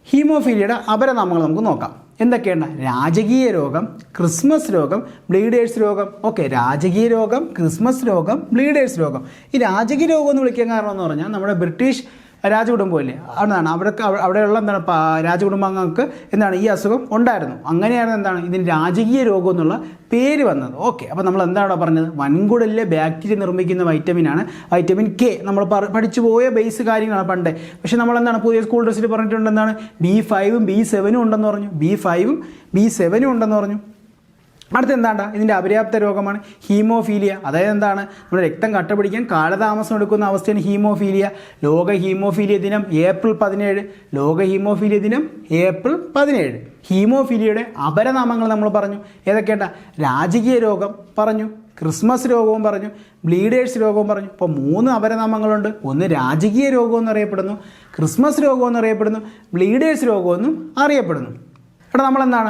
ഹീമോഫീലിയയുടെ അപരനാമങ്ങൾ നമുക്ക് നോക്കാം. എന്തൊക്കെയാണ്? രാജകീയ രോഗം, ക്രിസ്മസ് രോഗം, ബ്ലീഡേഴ്സ് രോഗം. ഓക്കെ, രാജകീയ രോഗം, ക്രിസ്മസ് രോഗം, ബ്ലീഡേഴ്സ് രോഗം. ഈ രാജകീയ രോഗം എന്ന് വിളിക്കാൻ കാരണം എന്ന് പറഞ്ഞാൽ നമ്മുടെ ബ്രിട്ടീഷ് രാജകുടുംബമില്ലേ, അതാണ് അവിടെയുള്ള എന്താണ് രാജകുടുംബാംഗങ്ങൾക്ക് എന്താണ് ഈ അസുഖം ഉണ്ടായിരുന്നു. അങ്ങനെയാണ് എന്താണ് ഇതിന് രാജകീയ രോഗം എന്നുള്ള പേര് വന്നത്. ഓക്കെ, അപ്പോൾ നമ്മൾ എന്താണ് പറഞ്ഞത്? വൻകുടലിലെ ബാക്ടീരിയ നിർമ്മിക്കുന്ന വൈറ്റമിനാണ് വൈറ്റമിൻ കെ. നമ്മൾ പഠിച്ചു പോയ ബേസ് കാര്യങ്ങളാണ് പണ്ടേ. പക്ഷേ നമ്മളെന്താണ് പുതിയ സ്കൂൾ ഡ്രസ്സിൽ പറഞ്ഞിട്ടുണ്ട് എന്താണ് B5ഉം B7ഉം ഉണ്ടെന്ന് പറഞ്ഞു. B5ഉം B7ഉം ഉണ്ടെന്ന് പറഞ്ഞു. അടുത്ത എന്താണ്ട ഇതിൻ്റെ അപര്യാപ്ത രോഗമാണ് ഹീമോഫീലിയ. അതായത് എന്താണ് നമ്മുടെ രക്തം കട്ട പിടിക്കാൻ കാലതാമസം എടുക്കുന്ന അവസ്ഥയാണ് ഹീമോഫീലിയ. ലോക ഹീമോഫീലിയ ദിനം ഏപ്രിൽ 17. ലോക ഹീമോഫീലിയ ദിനം ഏപ്രിൽ 17. ഹീമോഫീലിയയുടെ അപരനാമങ്ങൾ നമ്മൾ പറഞ്ഞു. ഏതൊക്കെയാ? രാജകീയ രോഗം പറഞ്ഞു, ക്രിസ്മസ് രോഗവും പറഞ്ഞു, ബ്ലീഡേഴ്സ് രോഗവും പറഞ്ഞു. ഇപ്പോൾ 3 അപരനാമങ്ങളുണ്ട്. ഒന്ന് രാജകീയ രോഗം എന്നറിയപ്പെടുന്നു, ക്രിസ്മസ് രോഗം എന്നറിയപ്പെടുന്നു, ബ്ലീഡേഴ്സ് രോഗമെന്നും അറിയപ്പെടുന്നു. ഇവിടെ നമ്മളെന്താണ്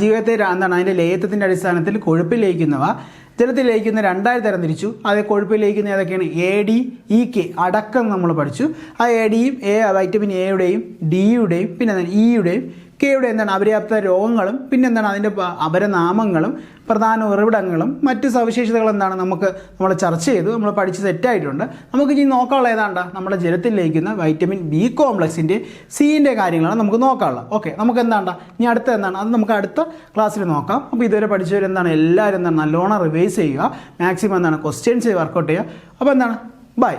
ജീവിതത്തെ എന്താണ് അതിൻ്റെ ലേയത്വത്തിൻ്റെ അടിസ്ഥാനത്തിൽ കൊഴുപ്പിൽ ലയിക്കുന്നവ ജലത്തിൽ ലയിക്കുന്ന 2 തരം തിരിച്ചു. അത് കൊഴുപ്പിൽ ലയിക്കുന്ന ഏതൊക്കെയാണ്? ADEK അടക്കം നമ്മൾ പഠിച്ചു. ആ ADയും വൈറ്റമിൻ എയുടെയും ഡിയുടെയും പിന്നെ ഇയുടെയും കെയുടെ എന്താണ് അപര്യാപ്ത രോഗങ്ങളും പിന്നെ എന്താണ് അതിൻ്റെ അപരനാമങ്ങളും പ്രധാന ഉറവിടങ്ങളും മറ്റ് സവിശേഷതകൾ എന്താണ് നമ്മൾ ചർച്ച ചെയ്തു, നമ്മൾ പഠിച്ച് സെറ്റായിട്ടുണ്ട്. നമുക്ക് ഇനി നോക്കാനുള്ള ഏതാണ്ട നമ്മുടെ ജലത്തിൽ ലയിക്കുന്ന വൈറ്റമിൻ ബി കോംപ്ലക്സിൻ്റെ സിൻ്റെ കാര്യങ്ങളാണ് നമുക്ക് നോക്കാനുള്ളത്. ഓക്കെ, നമുക്ക് എന്താണ്ട ഇനി അടുത്ത എന്താണ് അത് നമുക്ക് അടുത്ത ക്ലാസ്സിൽ നോക്കാം. അപ്പോൾ ഇതുവരെ പഠിച്ചവരെന്താണ് എല്ലാവരും എന്താണ് നല്ലോണം റിവൈസ് ചെയ്യുക, മാക്സിമം എന്താണ് ക്വസ്റ്റ്യൻസ് വർക്കൗട്ട് ചെയ്യുക. അപ്പോൾ എന്താണ് ബൈ.